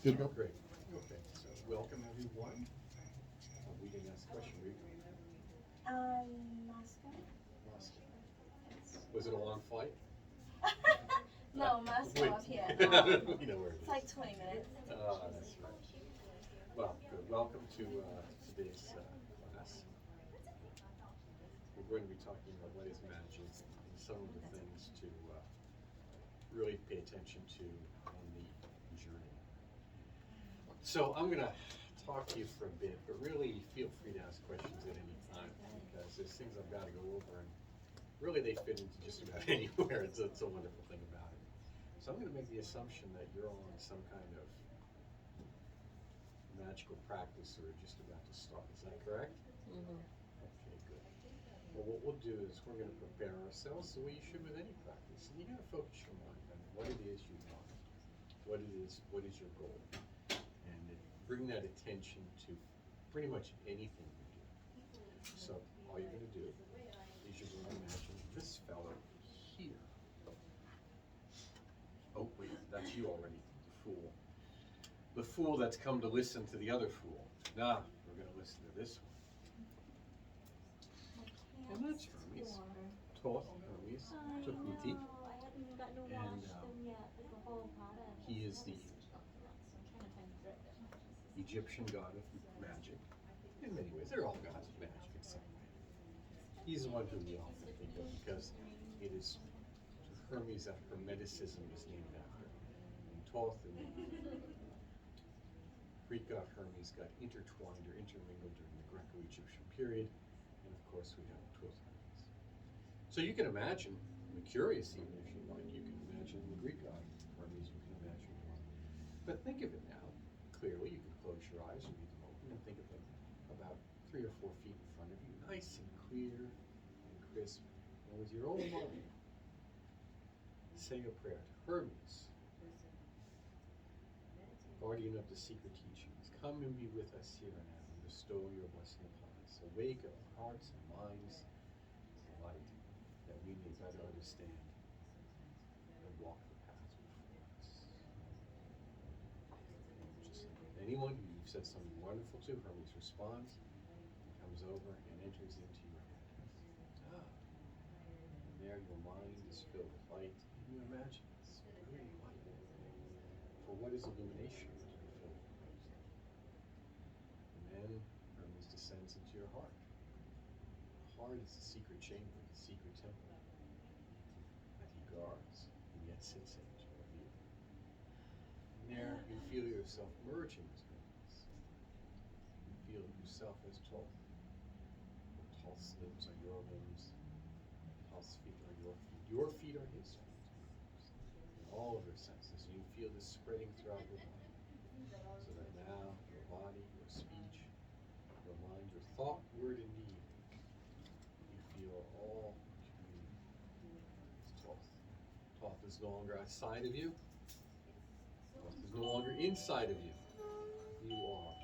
Good to go? Great. Okay, so welcome everyone. We didn't ask a question, were you? Moscow? Moscow. Was it a long flight? No, Moscow Wait. up here. We know where it It's is. like 20 minutes. That's right. Well, good. Welcome to today's class. We're going to be talking about what is magic and some of the things to really pay attention to on the journey. So I'm going to talk to you for a bit, but really feel free to ask questions at any time because there's things I've got to go over, and really they fit into just about anywhere. It's a wonderful thing about it. So I'm going to make the assumption that you're on some kind of magical practice or just about to start. Is that correct? Mm-hmm. Okay, good. Well, what we'll do is we're going to prepare ourselves the way you should with any practice. And you got to focus your mind on what it is you want, what is your goal, and bring that attention to pretty much anything you do. So all you're going to do is you're going to imagine this fellow here. Oh, wait, that's you already, the fool. The fool that's come to listen to the other fool. Nah, we're going to listen to this one. And that's Hermes. Toth Hermes, Tahuti. I haven't gotten to And, watch them yet. Like a whole lot of. He is the Egyptian god of magic. In many ways, they're all gods of magic in some way. He's the one who we often think of because it is Hermes that Hermeticism is named after. And Thoth and the Greek god Hermes got intertwined or intermingled during the Greco-Egyptian period. And of course, we have Thoth Hermes. So you can imagine, I'm curious even if you like, you can imagine the Greek god Hermes, you can imagine one. But think of it now, clearly, you can close your eyes or leave them open and think of them about 3 or 4 feet in front of you, nice and clear and crisp. And with your own mind, say a prayer to Hermes, guardian of the secret teachings. Come and be with us here and now and bestow your blessing upon us. Awake our hearts and minds with light, that we may better understand and walk the path before us. Just anyone who you've said something wonderful to, Hermes responds and comes over and enters into your head. And there your mind is filled with light, and you imagine this brilliant light. For what is illumination but to be filled with light? And then Hermes descends into your heart. The heart is the secret chamber, the secret temple that he guards and yet sits in to reveal. And there you feel yourself merging with Hermes. You feel yourself as Thoth. Thoth's limbs are your limbs. Thoth's feet are your feet. Your feet are his feet. And all of your senses, you feel this spreading throughout your body. So that now your body, your speech, your mind, your thought, word, and deed, you feel all communion with Thoth. Thoth is no longer outside of you. Thoth is no longer inside of you. You are.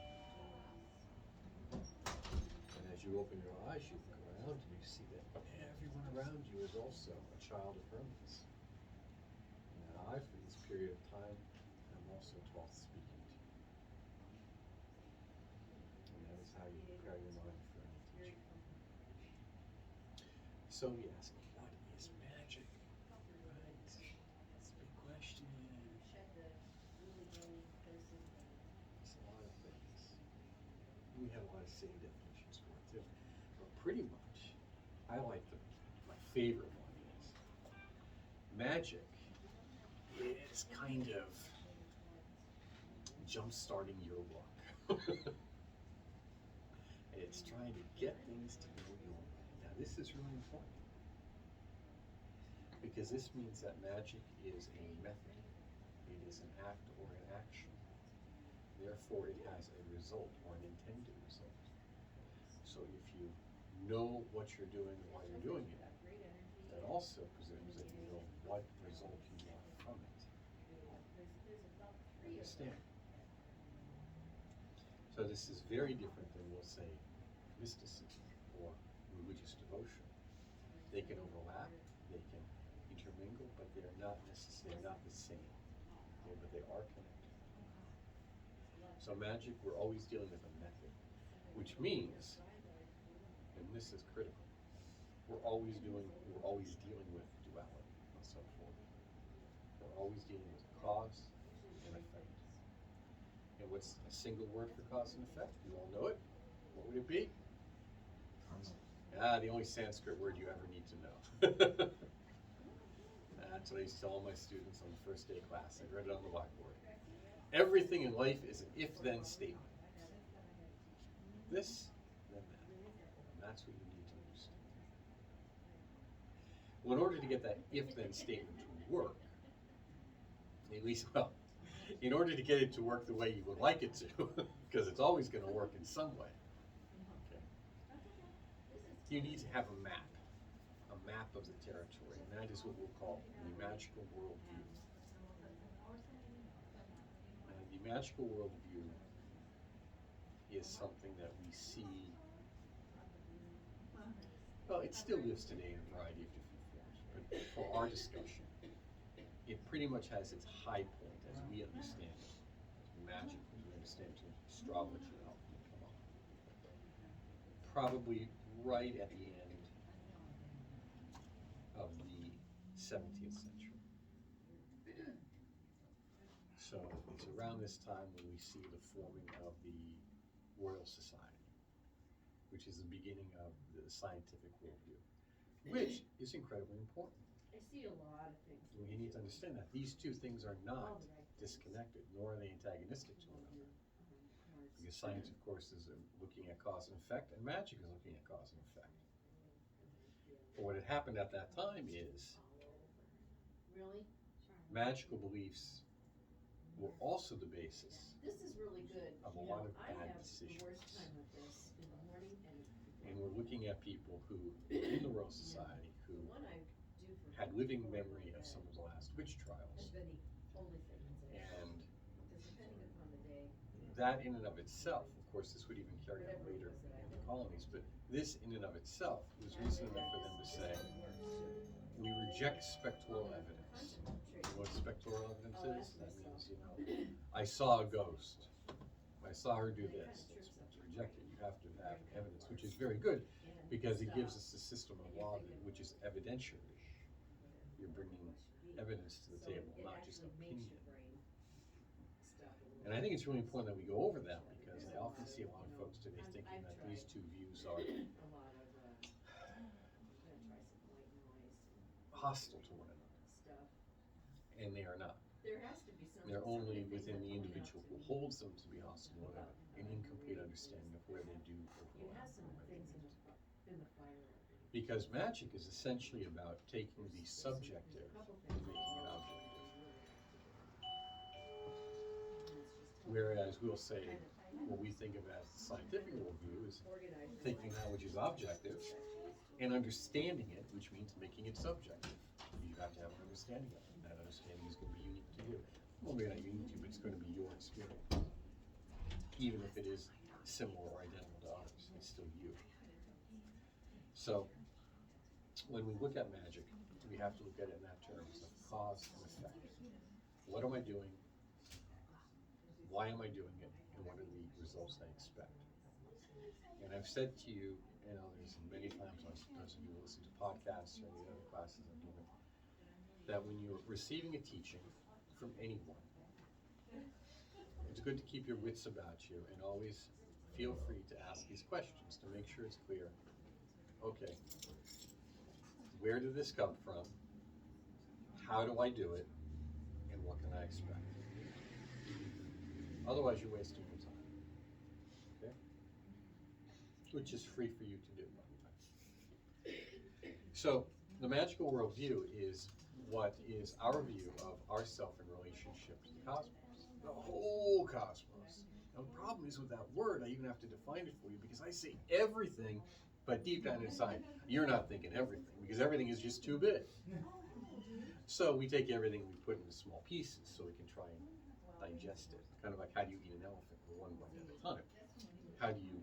And as you open your eyes, you look around and you see that everyone around you is also a child of Hermes. And that I, for this period of time, am also Thoth speaking to you. And that is how you prepare your mind for any teaching. So we ask, what is magic? Right? That's a big question. It's a lot of things. We have a lot of city definitions for it too. But pretty much, I like my favorite one is magic is kind of jump-starting your luck. It's trying to get things to go your way. Now this is really important because this means that magic is a method. It is an act or an action. Therefore, it has a result or an intended result. So if you know what you're doing while you're doing it, that also presumes that you know what result you want from it. Understand? So this is very different than, we'll say, mysticism or religious devotion. They can overlap, they can intermingle, but they're not necessarily not the same. But they are connected. So magic, we're always dealing with a method, which means, and this is critical, we're always dealing with duality in some form. We're always dealing with cause and effect. And what's a single word for cause and effect? You all know it. What would it be? The only Sanskrit word you ever need to know. That's what I used to tell all my students on the first day of class. I read it on the whiteboard. Everything in life is an if-then statement. This, then that. And that's what you need to understand. Well, in order to get that if-then statement to work, at least, well, in order to get it to work the way you would like it to, because it's always going to work in some way, okay, you need to have a map of the territory, and that is what we'll call the magical worldview. And the magical worldview is something that we see, well, it still lives today in a variety of different forms, but for our discussion, it pretty much has its high point as we understand it, magic as we understand it, astrology and how it can come up. Probably right at the end of the 17th century. So it's around this time when we see the forming of the Royal Society, which is the beginning of the scientific worldview, which is incredibly important. I see a lot of things. You need to understand that these two things are not disconnected, nor are they antagonistic to one another. Because science, of course, is looking at cause and effect, and magic is looking at cause and effect. But what had happened at that time is Really? magical beliefs were also the basis This is really good. of a You lot know, of I bad have the decisions. worst time with this in the morning And we're looking at people who, in the Royal Society, who the one I do for had living memory of some of the last witch has trials. been the only thing that's And because depending upon the day, that in and of itself, of course, this would even carry on later in the colonies, but this in and of itself was reason enough for them to say, we reject spectral evidence. You know what spectral evidence is? That means, you know, I saw a ghost. I saw her do this. It's rejected. You have to have evidence, which is very good because it gives us a system of law which is evidentiary. You're bringing evidence to the table, not just opinion. And I think it's really important that we go over that because I often see a lot of folks today thinking that these two views are a lot of I'm gonna try some white noise hostile to one another, stuff. and they are not. There has to be some. They're only within the individual who holds them to be hostile and an incomplete understanding of where they do You overlap. have some and where they things don't. in the fire already. Because magic is essentially about taking the subjective and making it objective. Whereas we'll say, what we think of as scientific worldview is taking that which is objective and understanding it, which means making it subjective. You have to have an understanding of it, and that understanding is going to be unique to you. Well, maybe not unique to you, but it's going to be your experience. Even if it is similar or identical to ours, it's still you. So, when we look at magic, we have to look at it in that terms of cause and effect. What am I doing? Why am I doing it? And what are the results I expect? And I've said to you and others many times, those of you who listen to podcasts or any other classes I've given, that when you're receiving a teaching from anyone, it's good to keep your wits about you and always feel free to ask these questions to make sure it's clear. Okay, where did this come from? How do I do it? And what can I expect? Otherwise, you're wasting your time. Okay? Which is free for you to do, by the way. So, the magical worldview is what is our view of ourself in relationship to the cosmos. The whole cosmos. Now, the problem is with that word, I even have to define it for you because I say everything, but deep down inside, you're not thinking everything because everything is just too big. So we take everything and we put it into small pieces so we can try and digest it. Kind of like how do you eat an elephant one bite at a time? How do you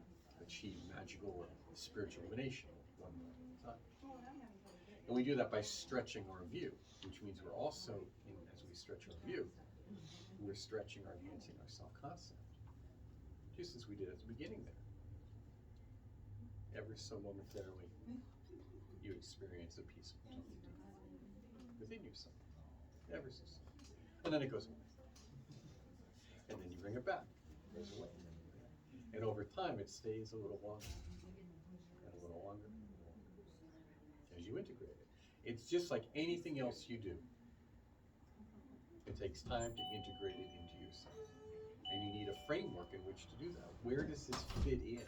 achieve magical or spiritual illumination one bite at a time? And we do that by stretching our view, which means we're also, as we stretch our view, we're stretching our view into our self-concept. just as we did at the beginning there. Ever so momentarily, you experience a piece of utility within yourself, ever so slightly. And then it goes away. And then you bring it back, it goes away. And over time, it stays a little longer, and a little longer, as you integrate it. It's just like anything else you do. It takes time to integrate it into yourself. And you need a framework in which to do that. Where does this fit in?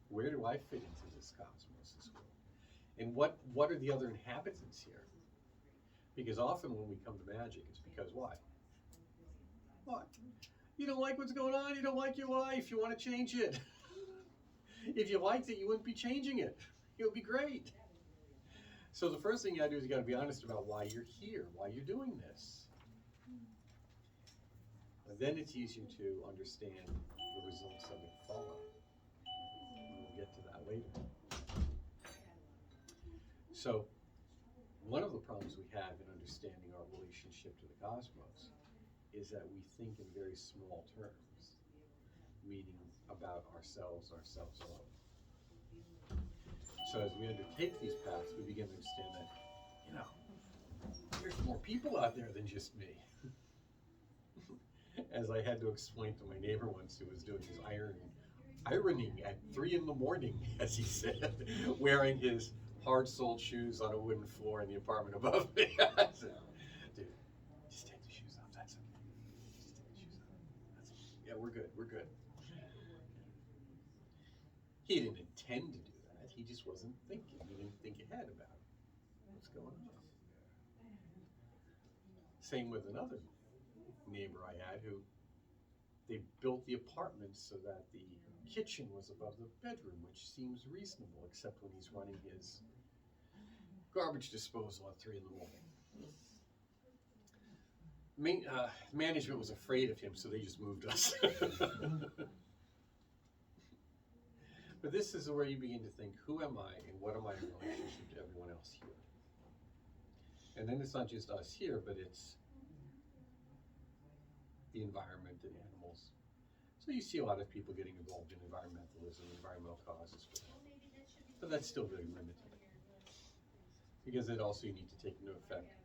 Where do I fit into this cosmos, this world? And what are the other inhabitants here? Because often when we come to magic, it's because why? What? You don't like what's going on? You don't like your life? You want to change it? If you liked it, you wouldn't be changing it. It would be great. So the first thing you gotta do is you gotta be honest about why you're here, why you're doing this. And then it's easier to understand the results of it follow. We'll get to that later. So, one of the problems we have in understanding our relationship to the cosmos is that we think in very small terms, meaning about ourselves alone. So as we undertake these paths, we begin to understand that, there's more people out there than just me. As I had to explain to my neighbor once who was doing his ironing at 3 a.m, as he said, wearing his hard-soled shoes on a wooden floor in the apartment above me. I said, dude, just take the shoes off, that's okay. Just take the shoes off, that's okay. Yeah, we're good. He didn't intend to do that, he just wasn't thinking. He didn't think ahead about what's going on. Same with another neighbor I had who they built the apartment so that the kitchen was above the bedroom, which seems reasonable, except when he's running his garbage disposal at 3 a.m. Management was afraid of him, so they just moved us. But this is where you begin to think, who am I and what am I in relationship to everyone else here? And then it's not just us here, but it's the environment and animals. So you see a lot of people getting involved in environmentalism, environmental causes, but that's still very limited. Because it also you need to take into effect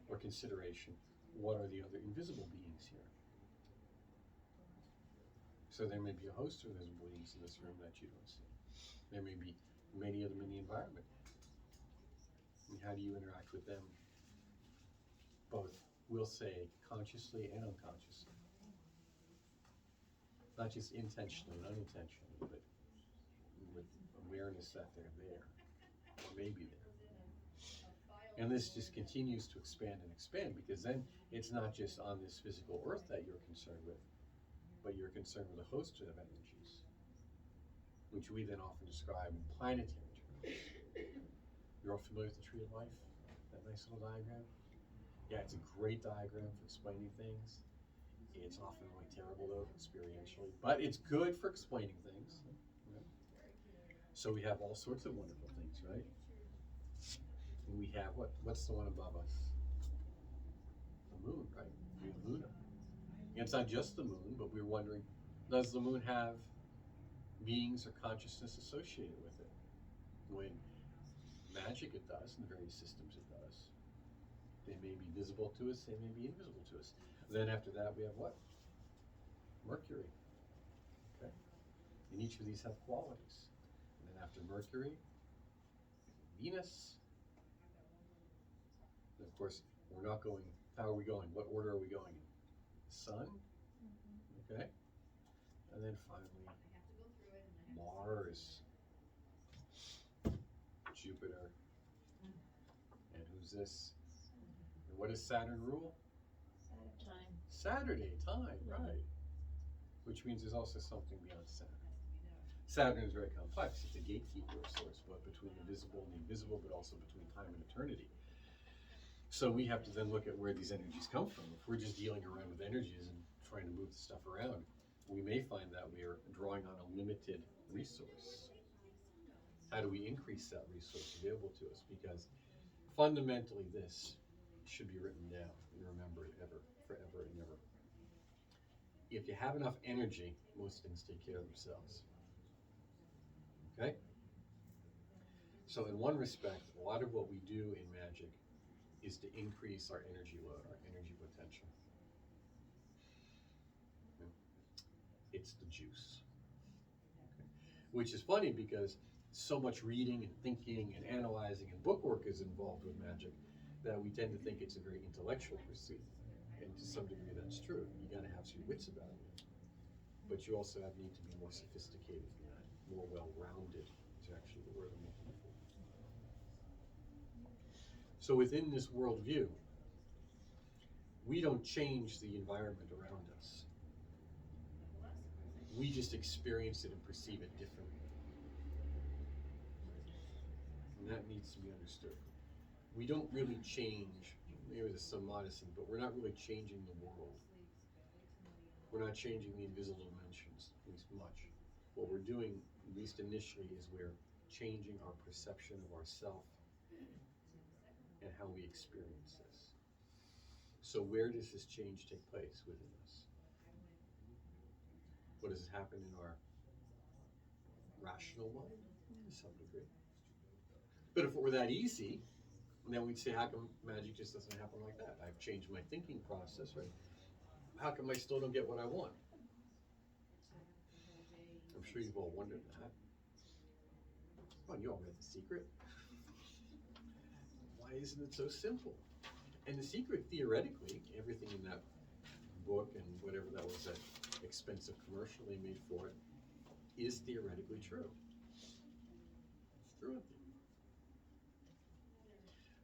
or consideration, what are the other invisible beings here? So there may be a host of invisible beings in this room that you don't see. There may be many of them in the environment. And how do you interact with them? Both, we'll say, consciously and unconsciously. Not just intentionally and unintentionally, but with awareness that they're there, or maybe there. And this just continues to expand and expand, because then it's not just on this physical earth that you're concerned with, but you're concerned with a host of energies, which we then often describe in planetary terms. You're all familiar with the Tree of Life? That nice little diagram? Yeah, it's a great diagram for explaining things. It's often really terrible though, experientially, but it's good for explaining things. Right? So we have all sorts of wonderful things, right? And we have what's the one above us? The moon, right? We have Luna. And it's not just the moon, but we're wondering, does the moon have beings or consciousness associated with it? When magic it does, in the various systems it does. They may be visible to us, they may be invisible to us. Then after that we have what? Mercury. Okay? And each of these have qualities. And then after Mercury, Venus. And of course, we're not going, how are we going? What order are we going in? Sun? Okay? And then finally, Mars, Jupiter. And who's this? And what does Saturn rule? Time. Saturday, time, right. Which means there's also something beyond Saturn. Saturn is very complex. It's a gatekeeper of sorts, both between the visible and the invisible, but also between time and eternity. So we have to then look at where these energies come from. If we're just dealing around with energies and trying to move the stuff around, we may find that we are drawing on a limited resource. How do we increase that resource available to us? Because fundamentally this should be written down and remembered forever and ever. if you have enough energy, most things take care of themselves. Okay? So in one respect, a lot of what we do in magic is to increase our energy load, our energy potential. It's the juice. Okay? Which is funny because so much reading and thinking and analyzing and book work is involved with magic that we tend to think it's a very intellectual pursuit. And to some degree that's true. You gotta have some wits about you. But you also need to be more sophisticated than that, more well-rounded is actually the word I'm looking for. So within this worldview, we don't change the environment around us. We just experience it and perceive it differently. And that needs to be understood. We don't really change, maybe there's some modesty, but we're not really changing the world. We're not changing the invisible dimensions, at least much. What we're doing, at least initially, is we're changing our perception of ourself and how we experience this. So where does this change take place within us? What does it happen in our rational mind? To some degree. But if it were that easy, then we'd say, how come magic just doesn't happen like that? I've changed my thinking process, right? How come I still don't get what I want? I'm sure you've all wondered that. Oh, you all read The Secret? Why isn't it so simple? And The Secret, theoretically, everything in that book and whatever that was, that expensive commercial they made for it, is theoretically true. It's true.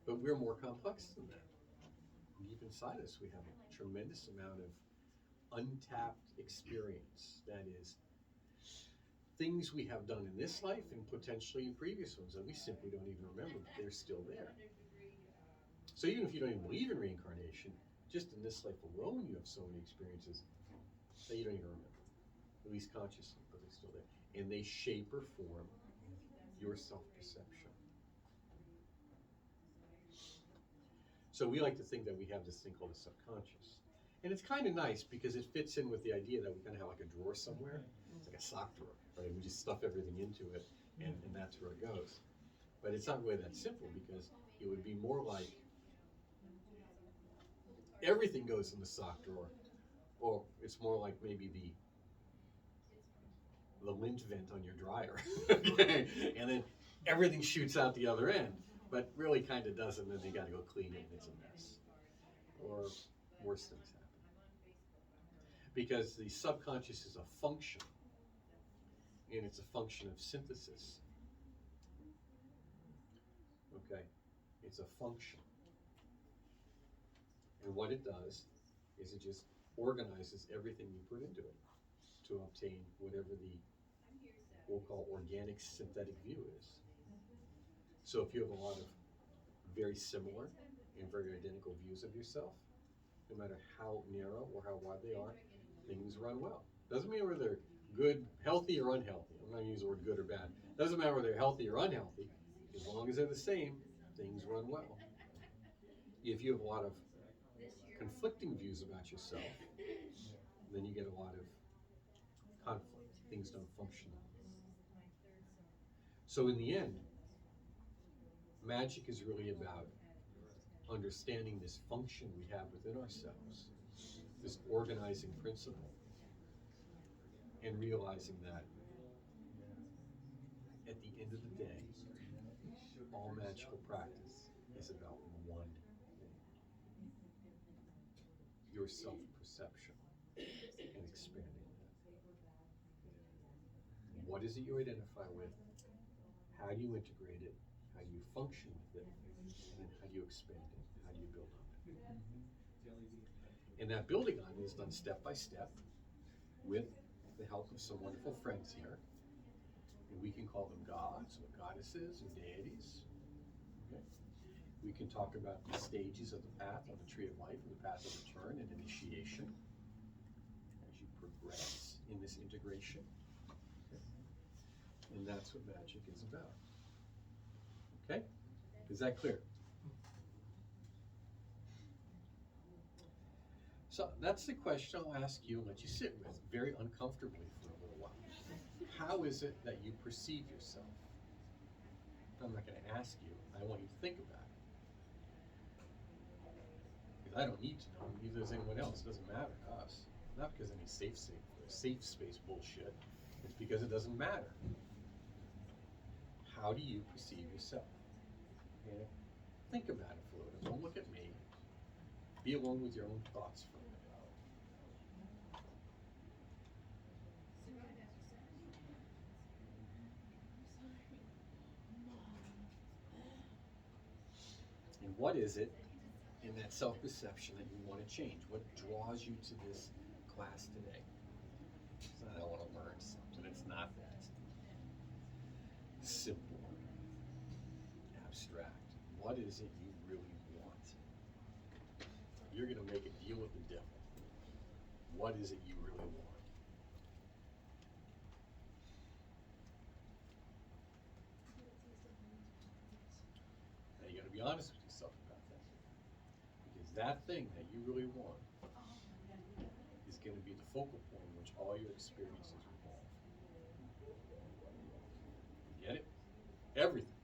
But we're more complex than that. Deep inside us, we have a tremendous amount of untapped experience. That is, things we have done in this life and potentially in previous ones that we simply don't even remember, but they're still there. So even if you don't even believe in reincarnation, just in this life alone, you have so many experiences that you don't even remember, at least consciously, but they're still there. And they shape or form your self-perception. So we like to think that we have this thing called the subconscious. And it's kind of nice because it fits in with the idea that we kind of have like a drawer somewhere. It's like a sock drawer, right? We just stuff everything into it, and that's where it goes. But it's not really that simple because it would be more like everything goes in the sock drawer, or it's more like maybe the lint vent on your dryer, okay? And then everything shoots out the other end, but really kind of doesn't, and then you got to go clean it, and it's a mess. Or worse things happen. Because the subconscious is a function, and it's a function of synthesis. Okay? It's a function. And what it does is it just organizes everything you put into it to obtain whatever we'll call organic synthetic view is. So if you have a lot of very similar and very identical views of yourself, no matter how narrow or how wide they are, things run well. Doesn't mean whether they're good, healthy, or unhealthy. I'm not going to use the word good or bad. Doesn't matter whether they're healthy or unhealthy. As long as they're the same, things run well. If you have a lot of conflicting views about yourself, then you get a lot of conflict. Things don't function. So in the end, magic is really about understanding this function we have within ourselves, this organizing principle, and realizing that at the end of the day, all magical practice is about one thing: your self-perception and expanding that. What is it you identify with? How do you integrate it? How do you function with it? And then how do you expand it? How do you build on it? And that building on it is done step by step with the help of some wonderful friends here. And we can call them gods or goddesses or deities. Okay? We can talk about the stages of the path on the tree of life, or the path of return and initiation as you progress in this integration. Okay? And that's what magic is about. Okay? Is that clear? So that's the question I'll ask you and let you sit with very uncomfortably for a little while. How is it that you perceive yourself? I'm not going to ask you. I want you to think about it. Because I don't need to know. Neither does anyone else. It doesn't matter to us. Not because any safe space bullshit. It's because it doesn't matter. How do you perceive yourself? Okay? Think about it for a little bit. Don't look at me. Be alone with your own thoughts for a minute. And what is it in that self-perception that you want to change? What draws you to this class today? It's not I want to learn something. It's not that. Simple, abstract. What is it you really want? You're going to make a deal with the devil. What is it you really want? Now you got to be honest with yourself about that. Because that thing that you really want is going to be the focal point in which all your experiences revolve. Get it? Everything.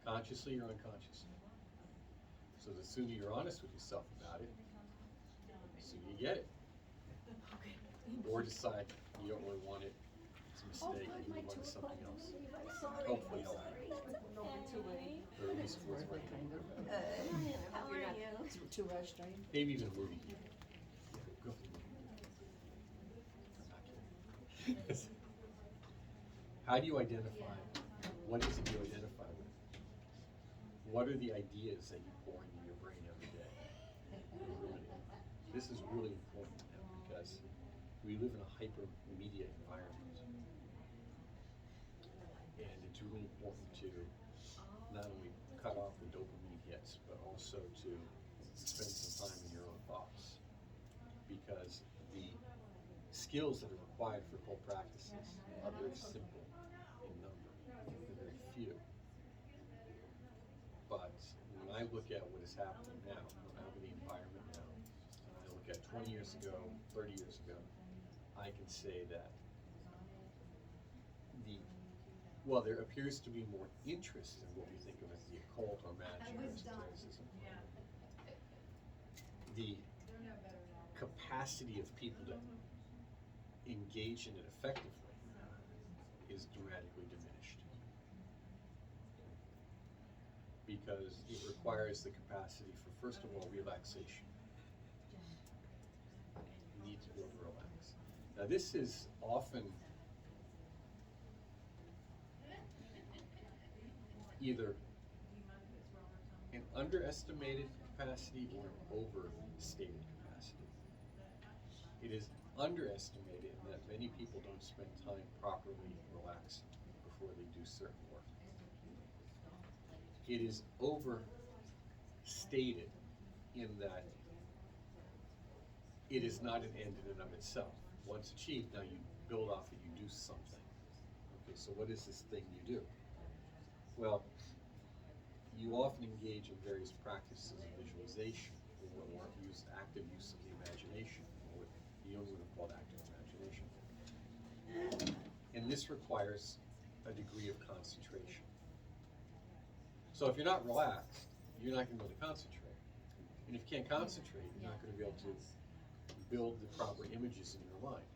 Consciously or unconsciously. So the sooner you're honest with yourself about it, the sooner you get it. Or decide you don't really want it, it's a mistake, and you move on to something else. Hopefully it'll happen. Or at least it was right. How are you? Too rushed, are you? Maybe even a movie. Go for the movie. How do you identify? What is it you identify with? What are the ideas that you pour into your brain every day? This is really important now because we live in a hyper-media environment. And it's really important to not only cut off the dopamine hits, but also to spend some time in your own thoughts. Because the skills that are required for whole practices are very simple in number. They're very few. But when I look at what is happening now, when I look at the environment now, and I look at 20 years ago, 30 years ago, I can say that there appears to be more interest in what we think of as the occult or magic or esotericism. The capacity of people to engage in it effectively is dramatically diminished. Because it requires the capacity for, first of all, relaxation. You need to be able to relax. Now this is often either an underestimated capacity or an overstated capacity. It is underestimated in that many people don't spend time properly relaxing before they do certain work. It is overstated in that it is not an end in and of itself. Once achieved, now you build off it, you do something. Okay, so what is this thing you do? Well, you often engage in various practices of visualization or active use of the imagination, or what Jung would have called active imagination. And this requires a degree of concentration. So if you're not relaxed, you're not going to be able to concentrate. And if you can't concentrate, you're not going to be able to build the proper images in your mind.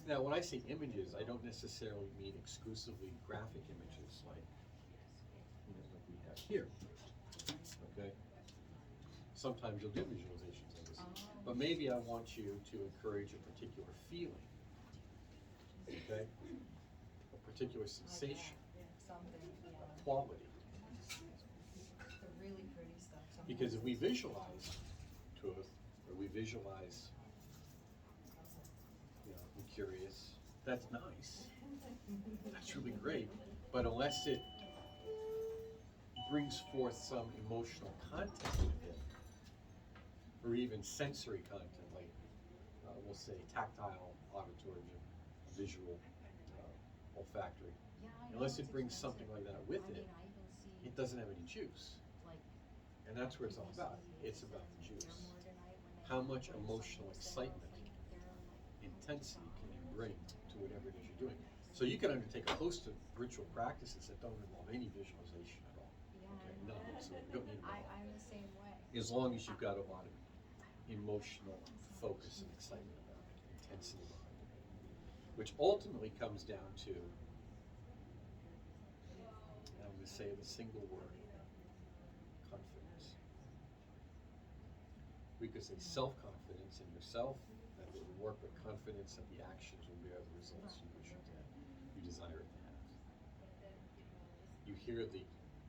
Now, when I say images, I don't necessarily mean exclusively graphic images like we have here. Okay? Sometimes you'll do visualizations of this. But maybe I want you to encourage a particular feeling. Okay? A particular sensation. A quality. The really pretty stuff. Because if we visualize truth, or we visualize, I'm curious, that's nice. That's really great. But unless it brings forth some emotional content with it, or even sensory content, like we'll say tactile, auditory, visual, olfactory, unless it brings something like that with it, it doesn't have any juice. And that's what it's all about. It's about the juice. how much emotional excitement, intensity can you bring to whatever it is you're doing. So you can undertake a host of ritual practices that don't involve any visualization at all. Okay, none whatsoever. You don't need them at all. I'm the same way. As long as you've got a lot of emotional focus and excitement about it, intensity behind it, which ultimately comes down to, and I'm going to say the single word, confidence. We could say self-confidence in yourself, that it will work, but confidence that the actions will bear the results you wish it to have, you desire it to have. You hear the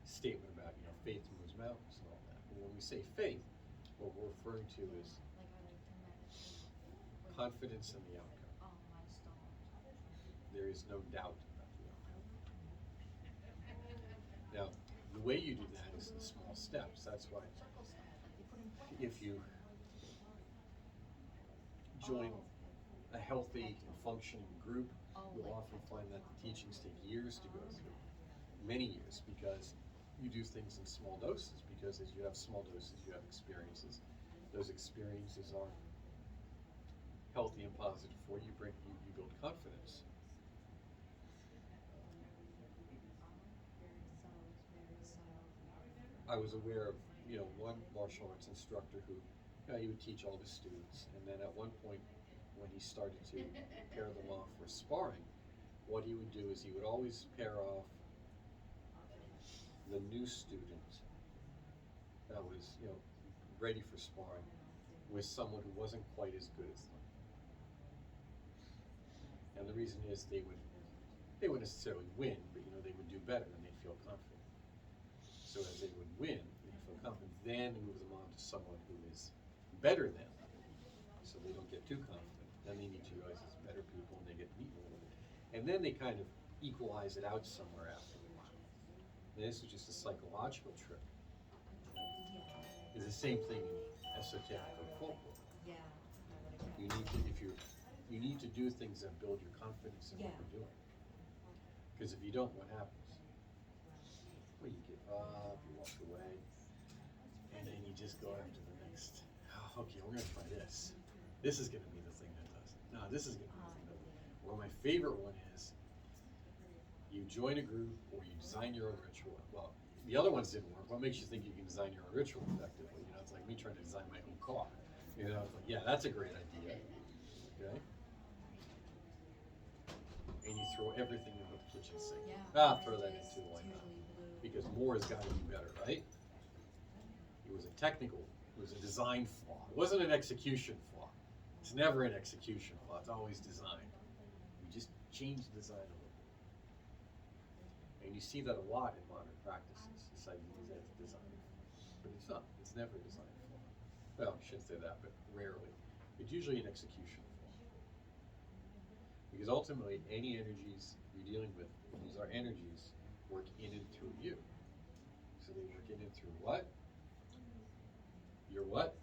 statement about, faith moves mountains and all that. But when we say faith, what we're referring to is confidence in the outcome. There is no doubt about the outcome. Now, the way you do that is in small steps. That's why if you join a healthy and functioning group, you'll often find that the teachings take years to go through, many years, because you do things in small doses, because as you have small doses, you have experiences. Those experiences are healthy and positive for you, you build confidence. I was aware of, one martial arts instructor who, he would teach all the students, and then at one point, when he started to pair them off for sparring, what he would do is he would always pair off the new student that was, ready for sparring with someone who wasn't quite as good as them. And the reason is they wouldn't necessarily win, but they would do better and they'd feel confident. So as they would win, they'd feel confident, then move them on to someone who is better than them, so they don't get too confident. Then they meet you guys as better people and they get to meet one another. And then they kind of equalize it out somewhere after a while. And this is just a psychological trick. It's the same thing in esoteric or folklore. Yeah. You need to do things that build your confidence in what you're doing. Because if you don't, what happens? Well, you give up, you walk away, and then you just go after the next. Oh, okay, we're gonna try this. This is gonna be the thing that does it. No, this is gonna be the thing that does it. Or my favorite one is you join a group or you design your own ritual. Well, the other ones didn't work. What makes you think you can design your own ritual effectively? It's like me trying to design my own car. It's like, yeah, that's a great idea. Okay? And you throw everything in the kitchen sink. Throw that in too, why not? Because more has got to be better, right? It was a design flaw. It wasn't an execution flaw. It's never an execution flaw. It's always design. You just change the design a little bit. And you see that a lot in modern practices. This idea that it's design. But it's not. It's never a design flaw. Well, I shouldn't say that, but rarely. It's usually an execution flaw. Because ultimately, any energies you're dealing with, these are energies, work in and through you. So they work in and through what? Your what?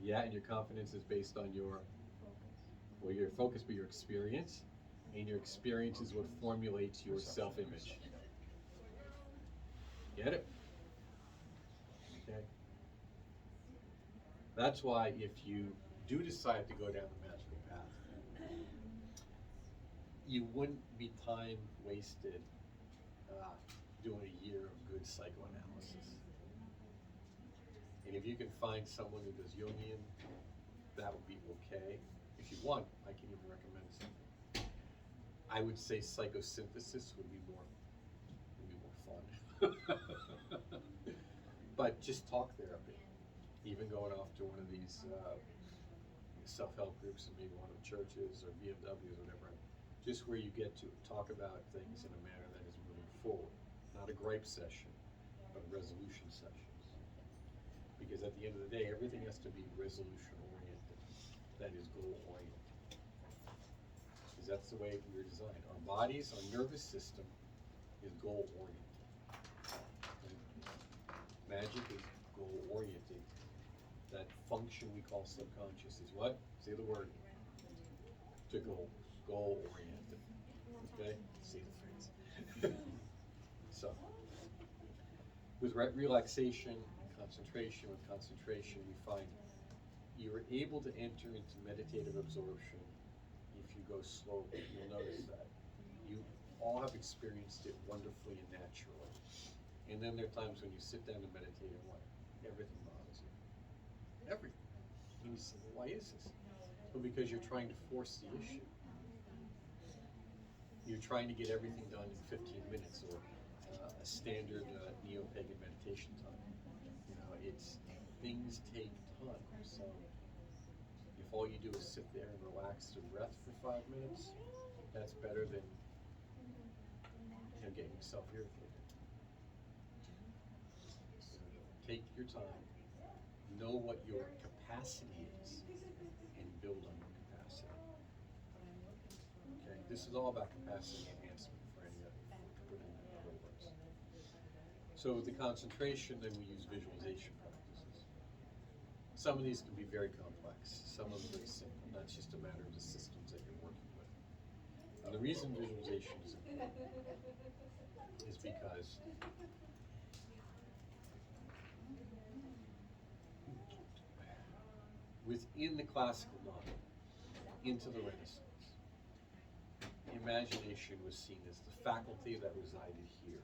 Yeah, and your confidence is based on your focus, but your experience. And your experience is what formulates your self-image. Get it? Okay. That's why if you do decide to go down the magical path, you wouldn't be time wasted doing a year of good psychoanalysis. And if you can find someone who does Jungian, that would be okay. If you want, I can even recommend something. I would say psychosynthesis would be more fun. But just talk therapy. Even going off to one of these self-help groups and maybe one of the churches or VFWs or whatever, just where you get to talk about things in a manner that is moving forward. Not a gripe session, but resolution sessions. Because at the end of the day, everything has to be resolution-oriented. That is goal-oriented. Because that's the way we're designed. Our bodies, our nervous system is goal-oriented. Magic is goal-oriented. That function we call subconscious is what? Say the word. To goal-oriented. Okay? See the phrase. So, with relaxation, concentration, we find you're able to enter into meditative absorption if you go slowly. You'll notice that. You all have experienced it wonderfully and naturally. And then there are times when you sit down to meditate and what? Everything bothers you. Everything. And you say, well, why is this? Well, because you're trying to force the issue. You're trying to get everything done in 15 minutes or a standard neo-pagan meditation time. You know, things take time. So if all you do is sit there and relax the breath for 5 minutes, that's better than getting yourself irritated. Take your time, know what your capacity is, and build on your capacity. Okay, this is all about capacity enhancement for any other, to put in other words. So with the concentration, then we use visualization practices. Some of these can be very complex, some of them very simple. That's just a matter of the systems that you're working with. And the reason visualization is important is because within the classical model, into the Renaissance, imagination was seen as the faculty that resided here,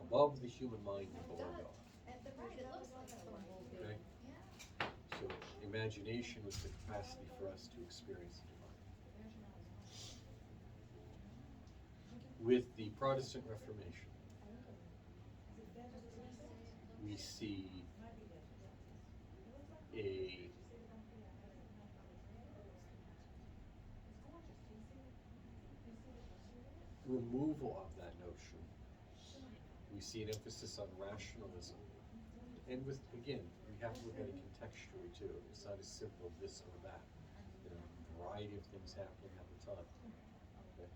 above the human mind and below God. Okay? So imagination was the capacity for us to experience the divine. With the Protestant Reformation, we see a removal of that notion. We see an emphasis on rationalism. And with, again, we have to look at it contextually too. It's not as simple as this or that. There are a variety of things happening at the time. Okay?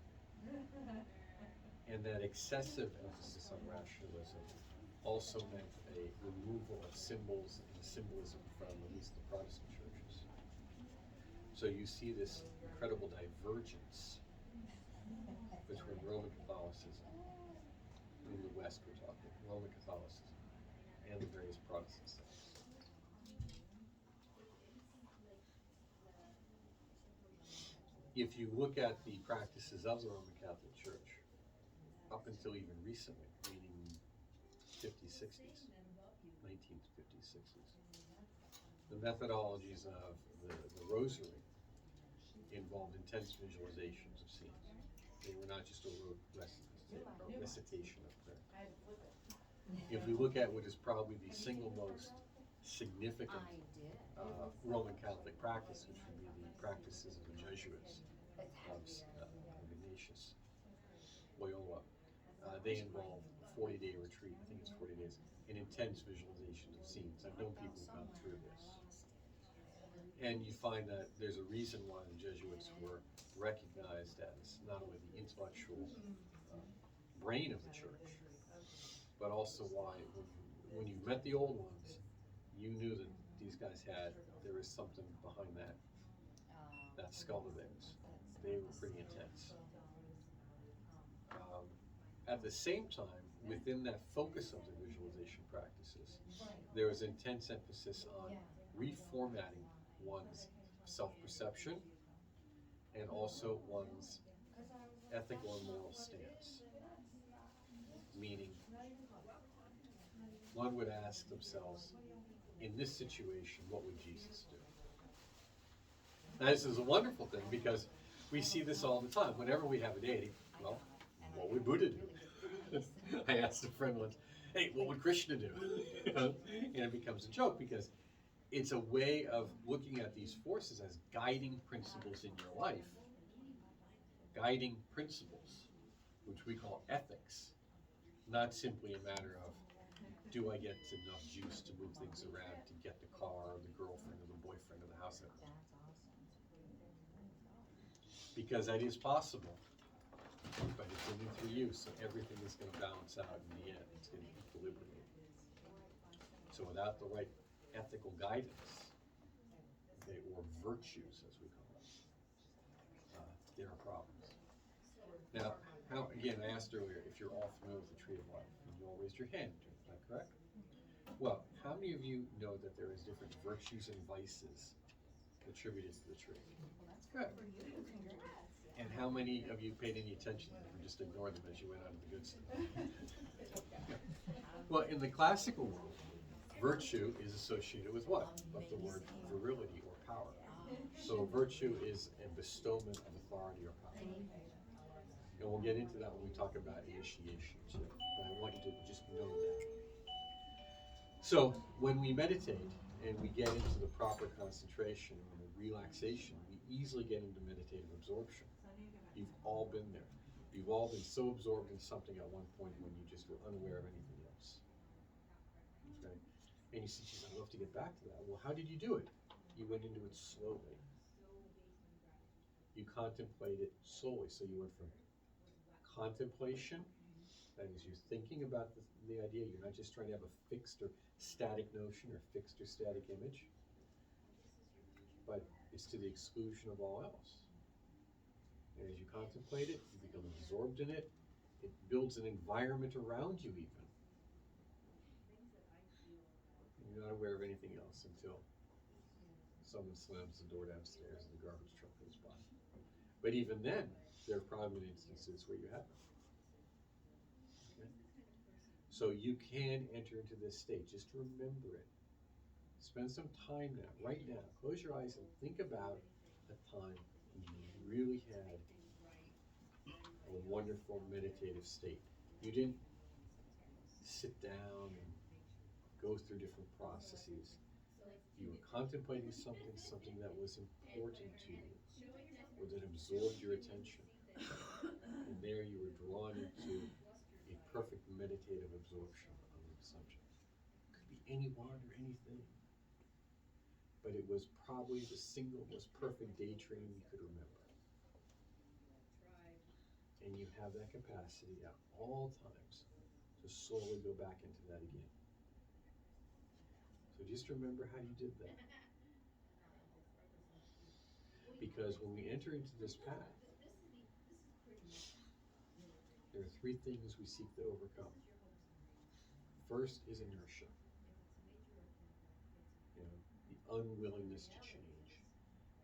And that excessive emphasis on rationalism also meant a removal of symbols and symbolism from at least the Protestant churches. So you see this incredible divergence between Roman Catholicism, in the West we're talking, Roman Catholicism, and the various Protestant sects. If you look at the practices of the Roman Catholic Church, up until even recently, meaning 50s, 60s, 1950s, 60s, the methodologies of the Rosary involved intense visualizations of scenes. They were not just a recitation of prayer. If we look at what is probably the single most significant Roman Catholic practice, which would be the practices of the Jesuits, of Ignatius Loyola, they involve a 40-day retreat, I think it's 40 days, and intense visualizations of scenes. I've known people who've gone through this. And you find that there's a reason why the Jesuits were recognized as not only the intellectual brain of the church, but also why when you met the old ones, you knew that these guys there was something behind that skull of theirs. They were pretty intense. At the same time, within that focus of the visualization practices, there was intense emphasis on reformatting one's self-perception and also one's ethical and moral stance. Meaning, one would ask themselves, in this situation, what would Jesus do? Now, this is a wonderful thing because we see this all the time. Whenever we have a deity, well, what would Buddha do? I asked a friend once, hey, what would Krishna do? And it becomes a joke because it's a way of looking at these forces as guiding principles in your life. Guiding principles, which we call ethics. Not simply a matter of, do I get enough juice to move things around to get the car or the girlfriend or the boyfriend or the house that I want? Because that is possible, but it's in and through you, so everything is going to balance out in the end. It's going to equilibrate. So without the right ethical guidance, okay, or virtues as we call it, there are problems. Now, again, I asked earlier if you're all familiar with the Tree of Life, and you all raised your hand. Is that correct? Well, how many of you know that there is different virtues and vices attributed to the tree? Good. And how many of you paid any attention to them or just ignored them as you went on to the good stuff? Well, in the classical world, virtue is associated with what? With the word virility or power. So virtue is a bestowment of authority or power. And we'll get into that when we talk about initiation too. But I want you to just know that. So when we meditate and we get into the proper concentration and the relaxation, we easily get into meditative absorption. You've all been there. You've all been so absorbed in something at one point when you just were unaware of anything else. Okay? And you say, geez, I'd love to get back to that. Well, how did you do it? You went into it slowly. You contemplate it slowly. So you went from contemplation, that is, you're thinking about the idea. You're not just trying to have a fixed or static notion or fixed or static image, but it's to the exclusion of all else. And as you contemplate it, you become absorbed in it. It builds an environment around you even. And you're not aware of anything else until someone slams the door downstairs and the garbage truck goes by. But even then, there have probably been instances where you haven't. Okay? So you can enter into this state. Just remember it. Spend some time now, right now. Close your eyes and think about a time when you really had a wonderful meditative state. You didn't sit down and go through different processes. You were contemplating something that was important to you, or that absorbed your attention. And there you were drawn into a perfect meditative absorption of the subject. It could be anyone or anything, but it was probably the single most perfect daydream you could remember. And you have that capacity at all times to slowly go back into that again. So just remember how you did that. Because when we enter into this path, there are three things we seek to overcome. First is inertia. You know, the unwillingness to change,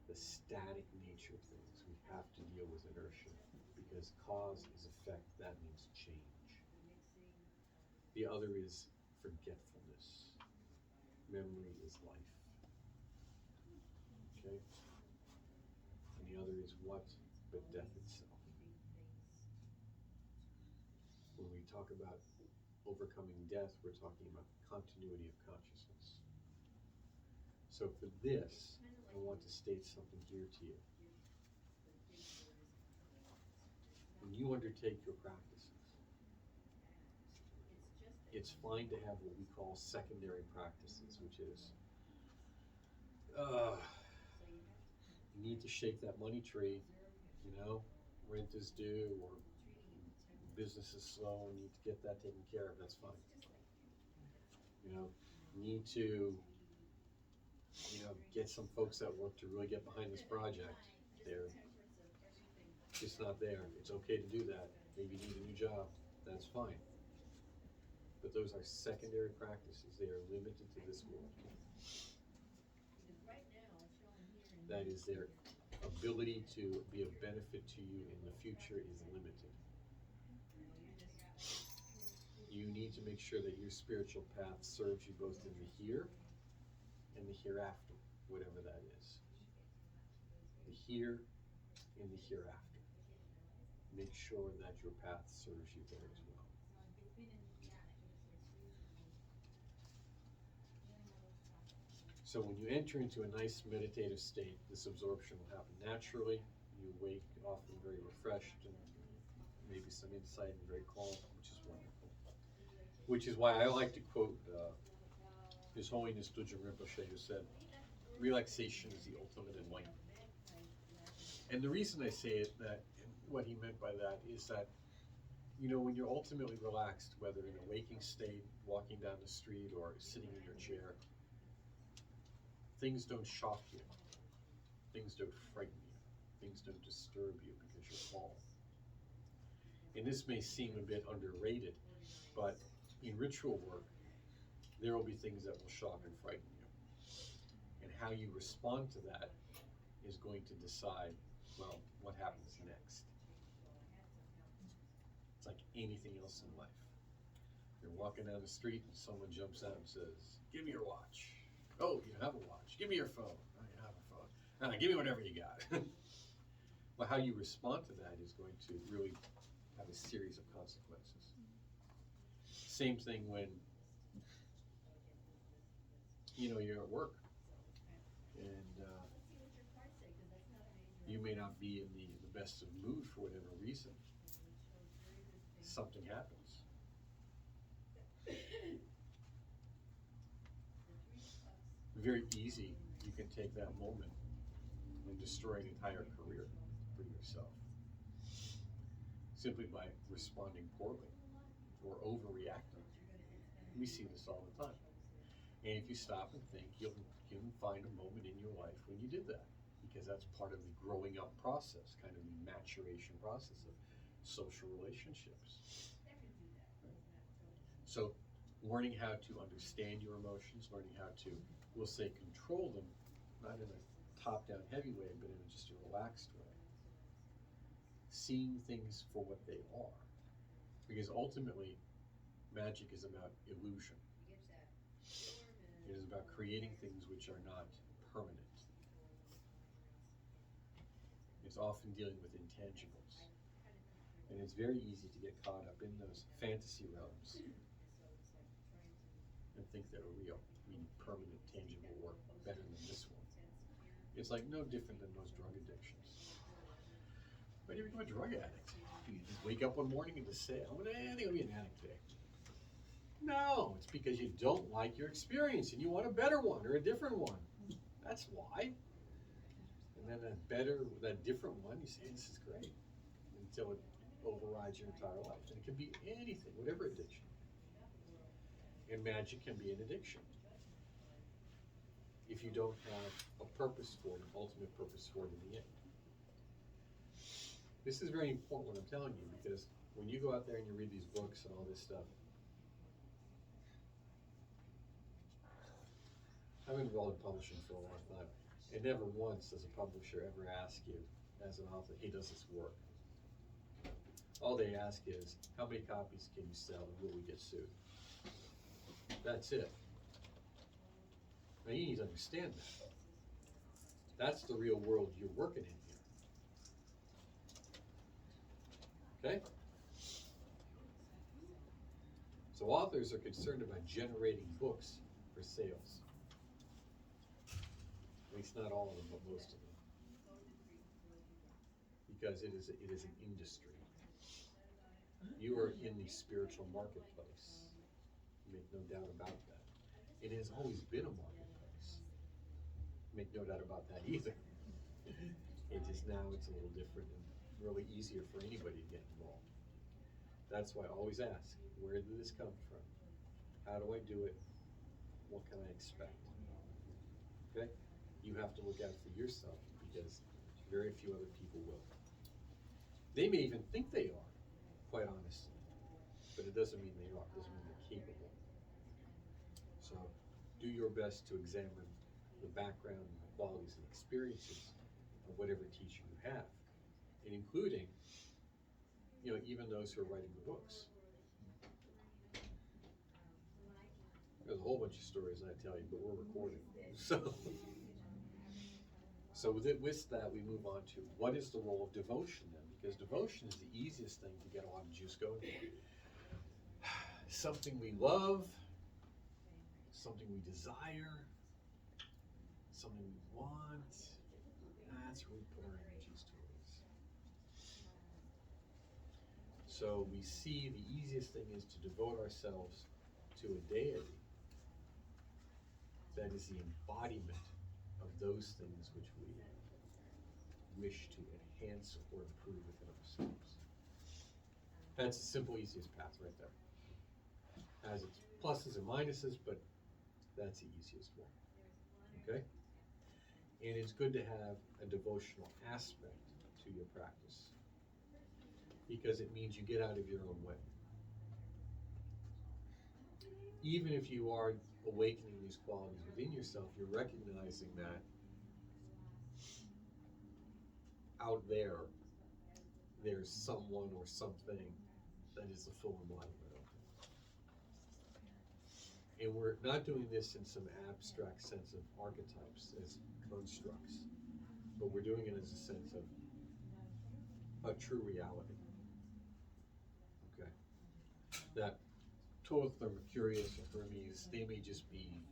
the static nature of things. We have to deal with inertia because cause is effect, that means change. The other is forgetfulness. Memory is life. Okay? And the other is what but death itself. When we talk about overcoming death, we're talking about continuity of consciousness. So for this, I want to state something here to you. When you undertake your practices, it's fine to have what we call secondary practices, which is you need to shake that money tree, you know, rent is due, or business is slow and need to get that taken care of, that's fine. You know, need to, you know, get some folks at work to really get behind this project. They're just not there. It's okay to do that. Maybe you need a new job, that's fine. But those are secondary practices. They are limited to this world. That is, their ability to be of benefit to you in the future is limited. You need to make sure that your spiritual path serves you both in the here and the hereafter, whatever that is. The here and the hereafter. Make sure that your path serves you there as well. So when you enter into a nice meditative state, this absorption will happen naturally. You wake often very refreshed and maybe some insight and very calm, which is wonderful. Which is why I like to quote His Holiness Dudjom Rinpoche, who said, relaxation is the ultimate enlightenment. And the reason I say it, that what he meant by that is that, you know, when you're ultimately relaxed, whether in a waking state, walking down the street, or sitting in your chair, things don't shock you. Things don't frighten you. Things don't disturb you because you're calm. And this may seem a bit underrated, but in ritual work, there will be things that will shock and frighten you. And how you respond to that is going to decide, well, what happens next. It's like anything else in life. You're walking down the street and someone jumps out and says, give me your watch. Oh, you have a watch. Give me your phone. Oh, you have a phone. Give me whatever you got. Well, how you respond to that is going to really have a series of consequences. Same thing when, you're at work and you may not be in the best of mood for whatever reason. Something happens. Very easy, you can take that moment and destroy an entire career for yourself simply by responding poorly or overreacting. We see this all the time. And if you stop and think, you'll find a moment in your life when you did that, because that's part of the growing up process, kind of the maturation process of social relationships. Right? So learning how to understand your emotions, learning how to, we'll say, control them, not in a top-down heavy way, but in just a relaxed way. Seeing things for what they are. Because ultimately, magic is about illusion. It is about creating things which are not permanent. It's often dealing with intangibles. And it's very easy to get caught up in those fantasy realms and think they're real, meaning permanent, tangible work, better than this one. It's like no different than most drug addictions. Why do you become a drug addict? You just wake up one morning and just say, I think I'll be an addict today. No, it's because you don't like your experience and you want a better one or a different one. That's why. And then that different one, you say, this is great. Until it overrides your entire life. And it can be anything, whatever addiction. And magic can be an addiction. If you don't have a purpose for it, an ultimate purpose for it in the end. This is very important what I'm telling you, because when you go out there and you read these books and all this stuff, I've been involved in publishing for a long time, and never once does a publisher ever ask you, as an author, hey, does this work? All they ask is, how many copies can you sell and will we get sued? That's it. Now you need to understand that. That's the real world you're working in here. Okay? So authors are concerned about generating books for sales. At least not all of them, but most of them. Because it is an industry. You are in the spiritual marketplace. Make no doubt about that. It has always been a marketplace. Make no doubt about that either. It is now, it's a little different and really easier for anybody to get involved. That's why I always ask, where did this come from? How do I do it? What can I expect? Okay? You have to look out for yourself because very few other people will. They may even think they are, quite honestly, but it doesn't mean they are. It doesn't mean they're capable. So do your best to examine the background, and the qualities and experiences of whatever teacher you have, and including, even those who are writing the books. There's a whole bunch of stories I tell you, but we're recording. So with that, we move on to what is the role of devotion then? Because devotion is the easiest thing to get a lot of juice going for. Something we love, something we desire, something we want. That's where we put our energies towards. So we see the easiest thing is to devote ourselves to a deity that is the embodiment of those things which we wish to enhance or improve within ourselves. That's the simple, easiest path right there. Has its pluses and minuses, but that's the easiest one. Okay? And it's good to have a devotional aspect to your practice because it means you get out of your own way. even if you are awakening these qualities within yourself, you're recognizing that out there, there's someone or something that is the full embodiment of it. And we're not doing this in some abstract sense of archetypes as constructs, but we're doing it as a sense of a true reality. Okay. That Thoth or Mercurius or Hermes, they may just be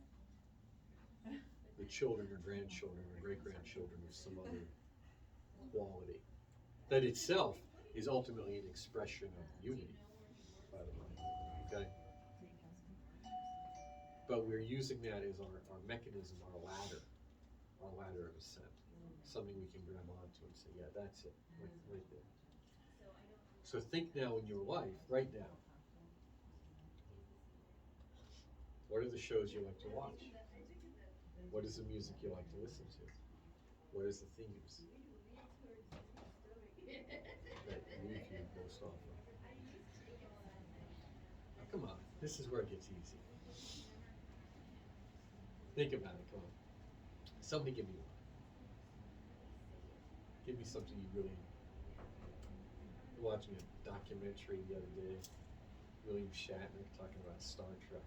the children or grandchildren or great-grandchildren of some other quality. That itself is ultimately an expression of unity, by the way. Okay? But we're using that as our mechanism, our ladder of ascent. Something we can grab onto and say, yeah, that's it, right there. So think now in your life, right now, what are the shows you like to watch? What is the music you like to listen to? What is the themes that move you most often? Now, come on, this is where it gets easy. Think about it, come on. Somebody give me one. Give me something you really... I was watching a documentary the other day, William Shatner talking about Star Trek.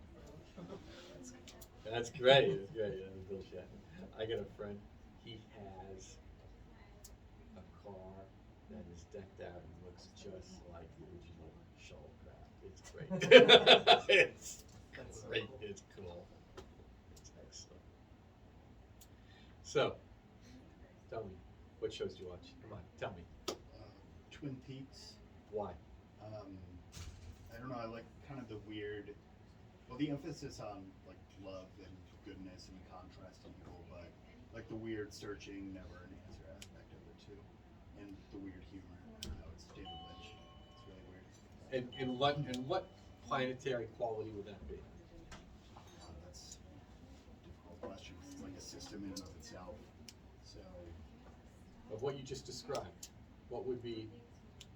That's great. That's great. Yeah, Bill Shatner. I got a friend. He has a car that is decked out and looks just like the original shuttlecraft. It's great. It's great. It's cool. It's excellent. So, tell me, what shows do you watch? Come on, tell me. Twin Peaks. Why? I don't know. I like kind of the weird. Well, the emphasis on like love and goodness and contrast to evil, but like the weird searching, never an answer aspect of it too, and the weird humor. I don't know. It's David Lynch. It's really weird. And what planetary quality would that be? That's a difficult question. It's like a system in and of itself. So Of what you just described, what would be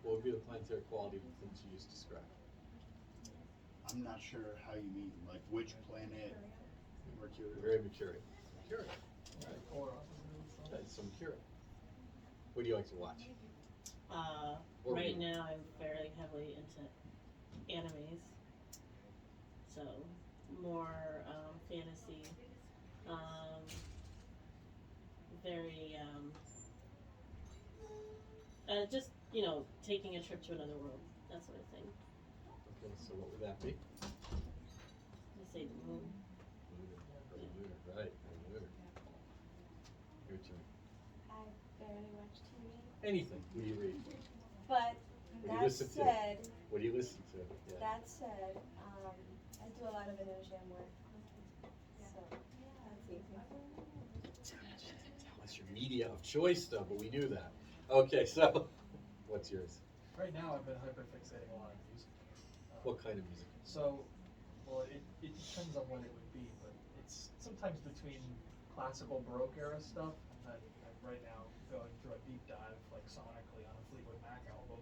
the planetary quality of the things you just described? I'm not sure how you mean. Like which planet? Mercury. Very Mercurial. Mercurial. Right. That's some Mercurial. What do you like to watch? Or Right read? now, I'm fairly heavily into animes, so more fantasy, very just taking a trip to another world, that sort of thing. Okay, so what would that be? I say the moon. Lunar, right? Lunar. Your turn. I barely watch TV. Anything. What do you read? But What do you that listen to? said, What do you listen to? Yeah. that said, I do a lot of Indonesian work. So that's easy. Tell us your media of choice, though, but we knew that. Okay, so what's yours? Right now, I've been hyperfixating a lot of music. What kind of music? So, well, it depends on what it would be, but it's sometimes between classical Baroque era stuff, and I'm right now going through a deep dive, like sonically, on a Fleetwood Mac album,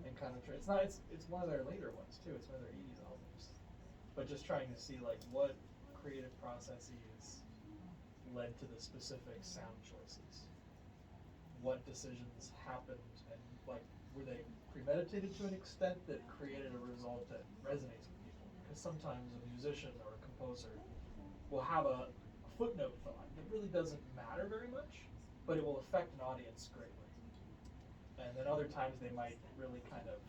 and kind of it's one of their later ones too. It's one of their '80s albums, but just trying to see like what creative processes led to the specific sound choices. What decisions happened, and like were they premeditated to an extent that created a result that resonates with people? Because sometimes a musician or a composer will have a footnote thought that really doesn't matter very much, but it will affect an audience greatly. And then other times they might really kind of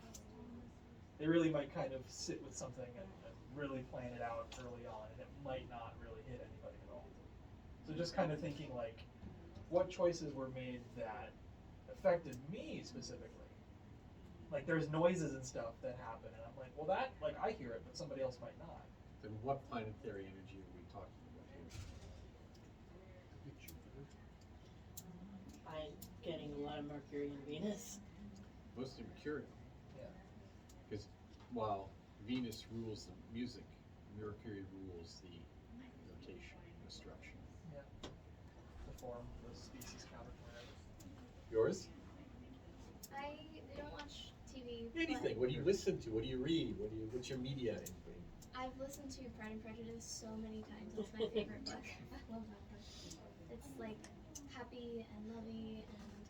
sit with something and really plan it out early on, and it might not really hit anybody at all. So just kind of thinking like, what choices were made that affected me specifically? Like there's noises and stuff that happen, and I'm like, well that, like I hear it, but somebody else might not. Then what planetary energy are we talking about here? I'm getting a lot of Mercury and Venus. Mostly Mercurial. Yeah. Because while Venus rules the music, Mercury rules the notation, the structure. Yeah. The form, the species counterpart. Yours? I don't watch TV. Anything. What do you listen to? What do you read? What's your media input? I I've listened to Pride and Prejudice so many times. It's my favorite book. I love that book. It's like happy and lovey and nice.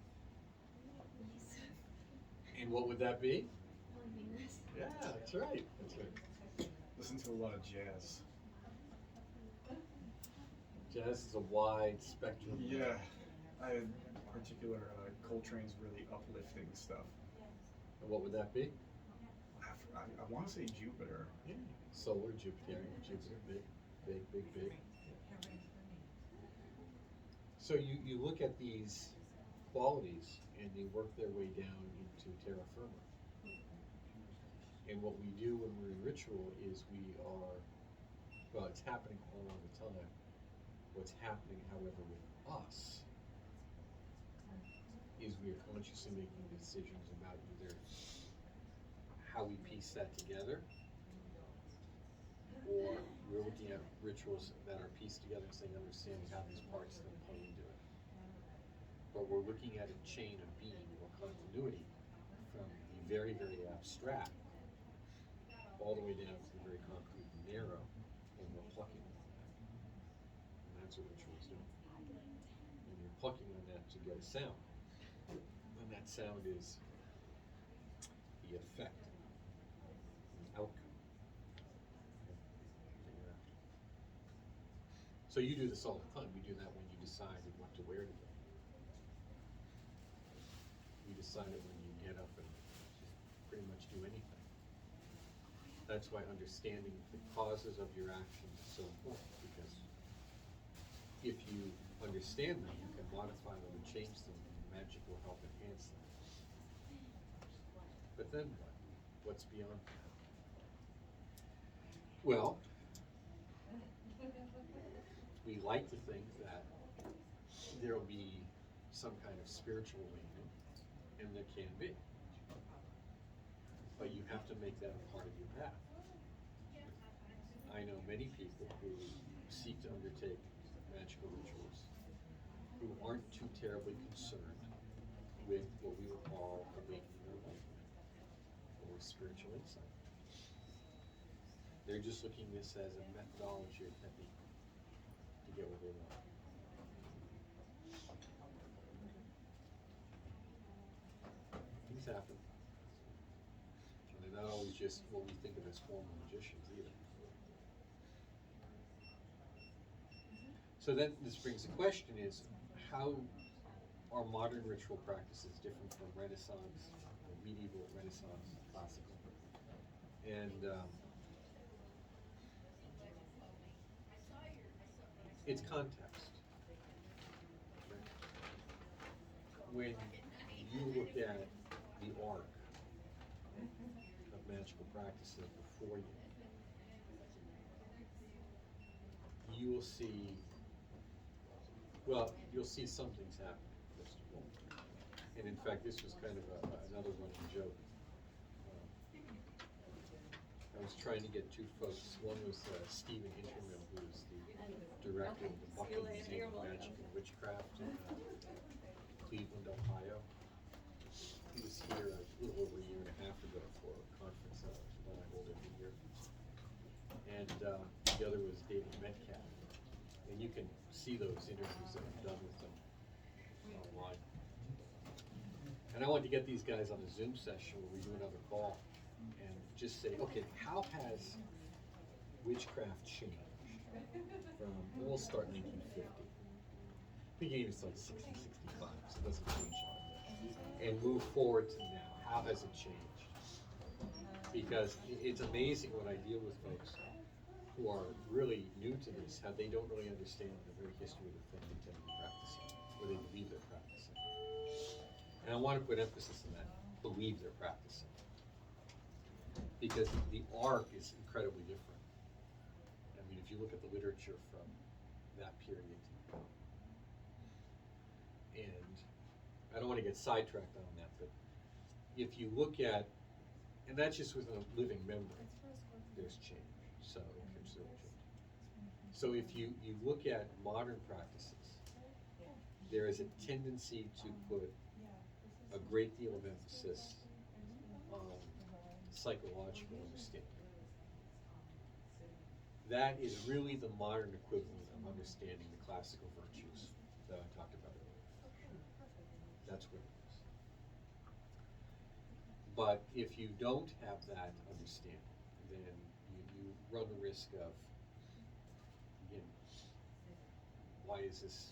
And what would that be? Oh, Venus. Yeah, that's right. That's right. Listen to a lot of jazz. Jazz is a wide spectrum. Yeah, I in particular Coltrane's really uplifting stuff. And what would that be? I want to say Jupiter. Yeah. Solar, Jupiter, big, big, big, big. So you look at these qualities and they work their way down into terra firma. And what we do when we're in ritual is well, it's happening all the time. What's happening, however, with us is we are consciously making decisions about either how we piece that together, or we're looking at rituals that are pieced together and saying, understanding how these parts then play into it. But we're looking at a chain of being or continuity from the very, very abstract all the way down to the very concrete and narrow, and we're plucking on that. And that's what ritual is doing. And you're plucking on that to get a sound. And that sound is the effect, the outcome. So you do this all the time. We do that when you decide what to wear today. You decide it when you get up and pretty much do anything. That's why understanding the causes of your actions is so important, because if you understand them, you can modify them and change them, and magic will help enhance them. But then what? What's beyond that? Well, we like to think that there will be some kind of spiritual awakening, and there can be. But you have to make that a part of your path. I know many people who seek to undertake magical rituals who aren't too terribly concerned with what we would call awakening or enlightenment or spiritual insight. They're just looking at this as a methodology or technique to get what they want. Things happen. And they're not always just what we think of as formal magicians either. So then this brings the question is, how are modern ritual practices different from Renaissance, or medieval, Renaissance, classical? And it's context. When you look at the arc of magical practices before you will see, well, you'll see some things happen, first of all. And in fact, this was kind of another running joke. I was trying to get two folks. One was Stephen Intermill, who is the director of the Buckley Museum of Magic and Witchcraft in Cleveland, Ohio. He was here a little over a year and a half ago for a conference that I hold every year. And the other was David Metcalf. And you can see those interviews that I've done with them online. And I wanted to get these guys on a Zoom session where we do another call and just say, okay, how has witchcraft changed from, we'll start 1950. We can even start 60, 65, so it doesn't change all that. And move forward to now. How has it changed? Because it's amazing when I deal with folks who are really new to this, how they don't really understand the very history of the thing they tend to be practicing, or they believe they're practicing. And I want to put emphasis on that, believe they're practicing. Because the arc is incredibly different. I mean, if you look at the literature from that period, and I don't want to get sidetracked on that, but if you look at, and that's just within a living memory, there's change. So if you look at modern practices, there is a tendency to put a great deal of emphasis on psychological understanding. That is really the modern equivalent of understanding the classical virtues that I talked about earlier. That's what it is. But if you don't have that understanding, then you run the risk of, again, why is this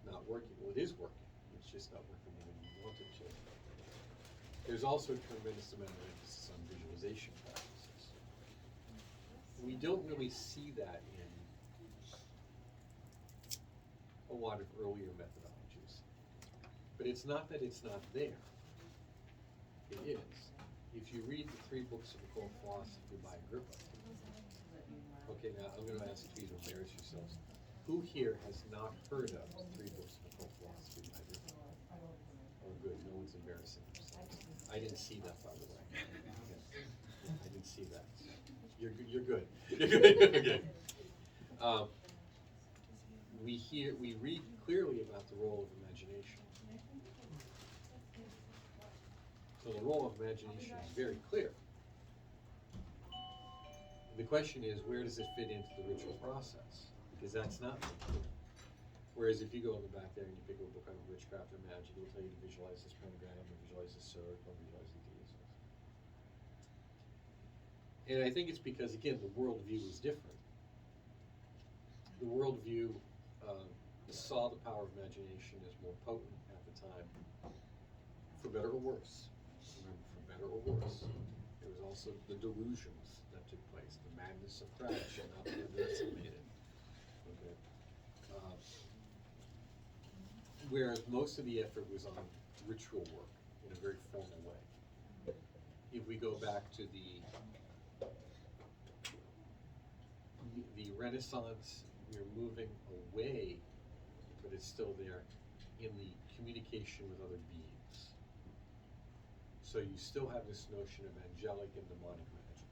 not working? Well, it is working. It's just not working the way you want it to. There's also a tremendous amount of emphasis on visualization practices. We don't really see that in a lot of earlier methodologies. But it's not that it's not there. It is. If you read the 3 books of occult philosophy by Agrippa, okay, now I'm going to ask you to embarrass yourselves. Who here has not heard of the 3 books of occult philosophy by Agrippa? Oh, good. No one's embarrassing themselves. I didn't see that, by the way. Okay. I didn't see that. You're good. You're good. Okay. We read clearly about the role of imagination. So the role of imagination is very clear. The question is, where does it fit into the ritual process? Because that's not very clear. Whereas if you go in the back there and you pick up a book on witchcraft or magic, it'll tell you to visualize this pentagram, or visualize this sword, or visualize these things. And I think it's because, again, the worldview is different. The worldview saw the power of imagination as more potent at the time, for better or worse. Remember, for better or worse. There was also the delusions that took place, the madness of crowds shall not be underestimated. Okay. Whereas most of the effort was on ritual work in a very formal way. If we go back to the Renaissance, we're moving away, but it's still there, in the communication with other beings. So you still have this notion of angelic and demonic magic.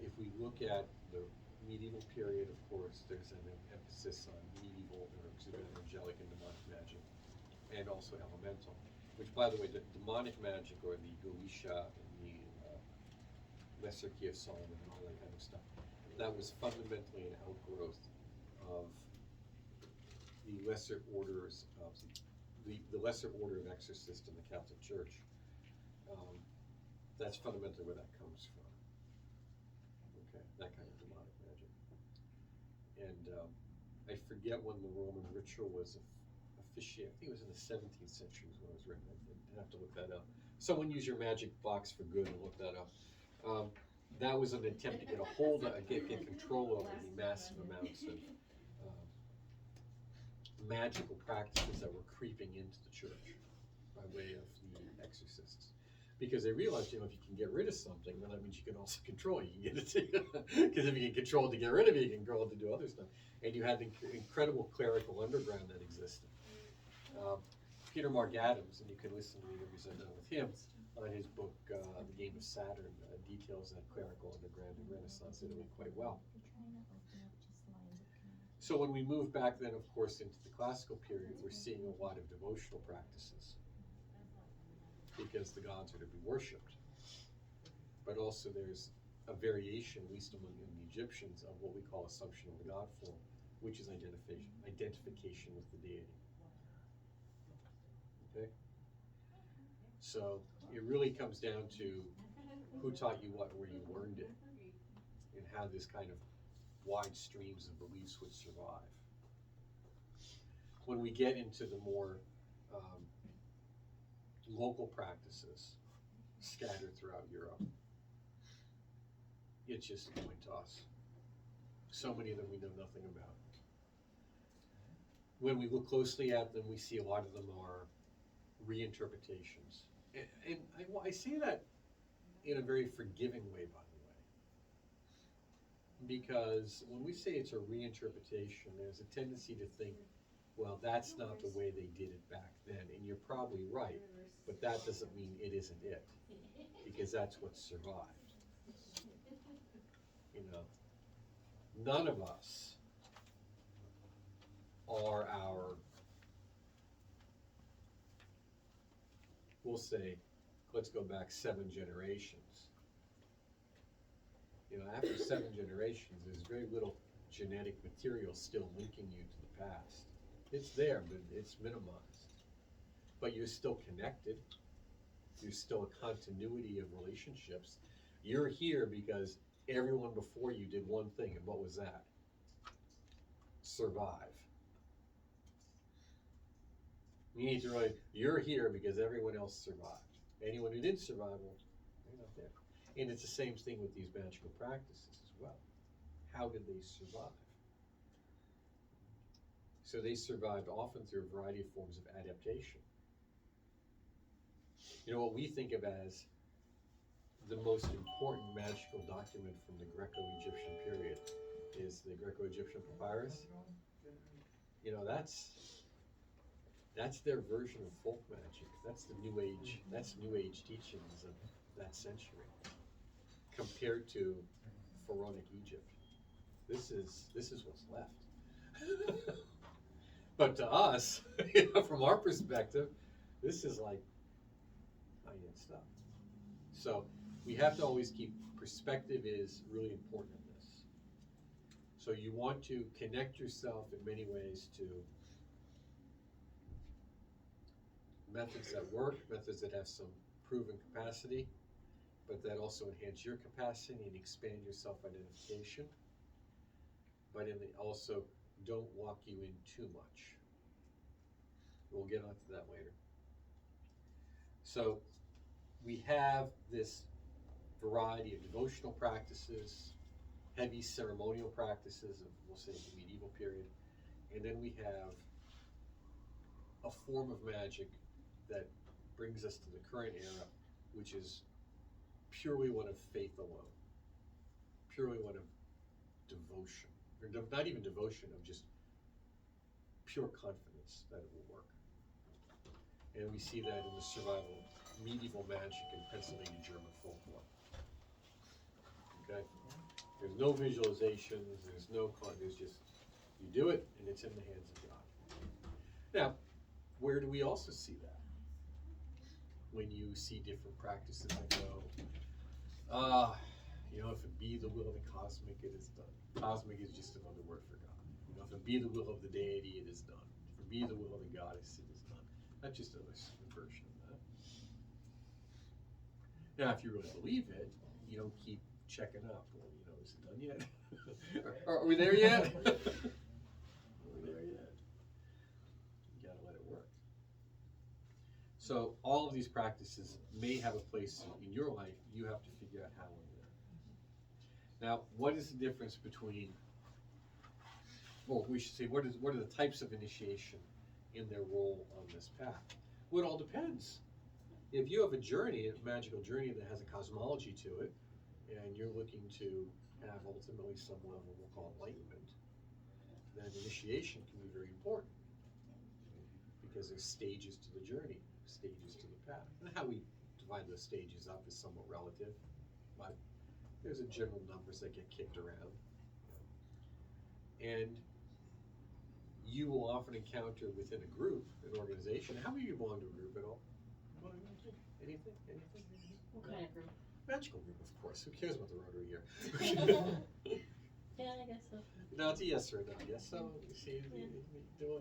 If we look at the medieval period, of course, there's an emphasis on angelic and demonic magic, and also elemental. Which, by the way, the demonic magic, or the Goetia and the Lesser Key of Solomon and all that kind of stuff, that was fundamentally an outgrowth of the lesser orders of the lesser order of exorcists in the Catholic Church. That's fundamentally where that comes from. Okay, that kind of demonic magic. And I forget when the Roman ritual was officiated. I think it was in the 17th century is when it was written. I have to look that up. Someone use your magic box for good and look that up. That was an attempt to get a hold of, get control over the massive amounts of magical practices that were creeping into the church by way of the exorcists. Because they realized, if you can get rid of something, then that means you can also control it. You can get it because if you can control it to get rid of it, you can control it to do other stuff. And you had the incredible clerical underground that existed. Peter Mark Adams, and you can listen to the interviews I've done with him on his book, The Game of Saturn, details that clerical underground in Renaissance Italy quite well. So when we move back then, of course, into the classical period, we're seeing a lot of devotional practices because the gods are to be worshipped. But also there's a variation, at least among the Egyptians, of what we call assumption of the God form, which is identification with the deity. Okay? So it really comes down to who taught you what, where you learned it, and how this kind of wide streams of beliefs would survive. When we get into the more local practices scattered throughout Europe, it's just a coin toss. So many of them we know nothing about. When we look closely at them, we see a lot of them are reinterpretations. And I say that in a very forgiving way, by the way. Because when we say it's a reinterpretation, there's a tendency to think, well, that's not the way they did it back then. And you're probably right, but that doesn't mean it isn't it. Because that's what survived. None of us are we'll say, let's go back 7 generations. You know, after 7 generations, there's very little genetic material still linking you to the past. It's there, but it's minimized. But you're still connected. There's still a continuity of relationships. You're here because everyone before you did one thing, and what was that? Survive. You need to really, you're here because everyone else survived. Anyone who didn't survive, well, they're not there. And it's the same thing with these magical practices as well. How did they survive? So they survived often through a variety of forms of adaptation. You know what we think of as the most important magical document from the Greco-Egyptian period is the Greco-Egyptian papyrus. You know, that's their version of folk magic. That's the New Age. That's New Age teachings of that century, compared to Pharaonic Egypt. This is what's left. But to us, you know, from our perspective, this is like high-end stuff. So we have to always keep perspective is really important in this. So you want to connect yourself in many ways to methods that work, methods that have some proven capacity, but that also enhance your capacity and expand your self-identification, but also don't lock you in too much. We'll get onto that later. So we have this variety of devotional practices, heavy ceremonial practices of, we'll say, the medieval period, and then we have a form of magic that brings us to the current era, which is purely one of faith alone, purely one of devotion, or not even devotion, of just pure confidence that it will work. And we see that in the survival of medieval magic in Pennsylvania German folklore. Okay? There's no visualizations, there's just, you do it, and it's in the hands of God. Now, where do we also see that? When you see different practices that go, you know, if it be the will of the cosmic, it is done. Cosmic is just another word for God. You know, if it be the will of the deity, it is done. If it be the will of the goddess, it is done. That's just a version of that. Now, if you really believe it, you don't keep checking up. Well, you know, is it done yet? Are we there yet? Are we there yet? You gotta let it work. So all of these practices may have a place in your life. You have to figure out how and where. Now, what is the difference between, well, we should say, what are the types of initiation in their role on this path? Well, it all depends. If you have a journey, a magical journey that has a cosmology to it, and you're looking to have ultimately some level, we'll call it enlightenment, then initiation can be very important, because there's stages to the journey, stages to the path. And how we divide those stages up is somewhat relative, but there's a general numbers that get kicked around. And you will often encounter within a group, an organization. How many of you belong to a group at all? Anything? What kind of group? Magical group, of course. Who cares about the Rotary here? Yeah, I guess so. No, it's a yes or a no. Yes, so you see,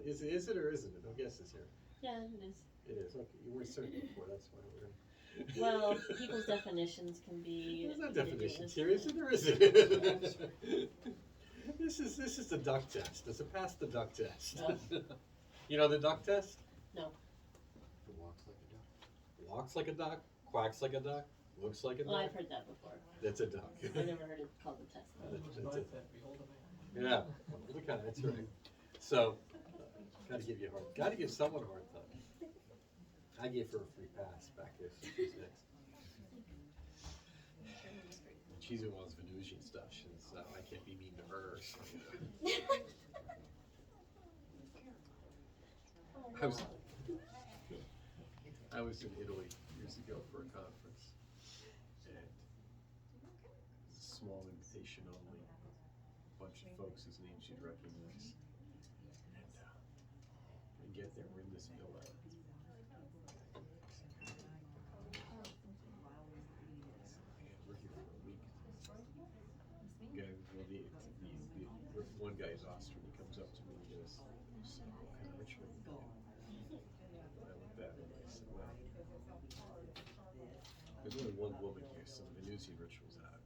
is it or isn't it? No guesses here. Yeah, it is. It is. Okay, you weren't certain before. That's why we're. Well, people's definitions can be. There's no ridiculous. definitions here, is it or isn't it? This is the duck test. Does it pass the duck test? No. You know the duck test? No. It walks like a duck. Walks like a duck. Quacks like a duck. Looks like a duck. Well, I've heard that before. That's a duck. I never heard it called the test. That's it. Behold a man. Yeah, look at it, that's right. So, gotta give you a hard, gotta give someone a hard time. I gave her a free pass back there, so she's next. She's the one who's Venusian stuff, so I can't be mean to her. So. I was in Italy years ago for a conference, and it's a small invitation only, a bunch of folks whose names you'd recognize. And we get there, we're in this villa. And we're here for a week. one guy is Austrian. He comes up to me and he goes, "So what kind of ritual you do?" And I looked at him and I said, "Well, there's only one woman here, so the Venusian ritual's out.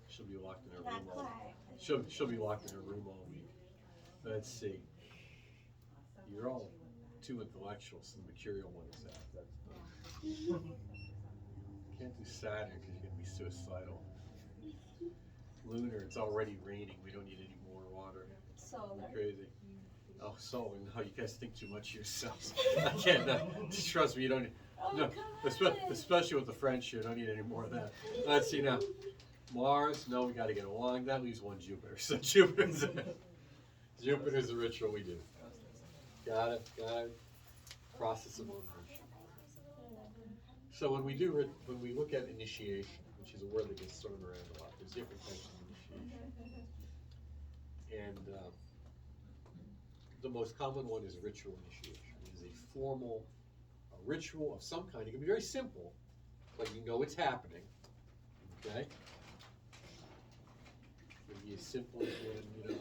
She'll be locked in her Not room all. quite. She'll be locked in her room all week. Let's see. You're all too intellectual, so the material one is out. That's done. Can't do Saturn because you're gonna be suicidal. Lunar, it's already raining. We don't need any more water. Solar. Crazy. Oh, solar. No, you guys think too much of yourselves. I can't. No, trust me, you don't. Oh, No, come on. especially with the French, you don't need any more of that. Let's see now. Mars, no, we got to get along. That leaves one Jupiter. So Jupiter's the ritual we do. Got it. Process of elimination. So when we look at initiation, which is a word that gets thrown around a lot, there's different types of initiation. And the most common one is ritual initiation. It is a ritual of some kind. It can be very simple, but you know it's happening. Okay? It can be as simple as when the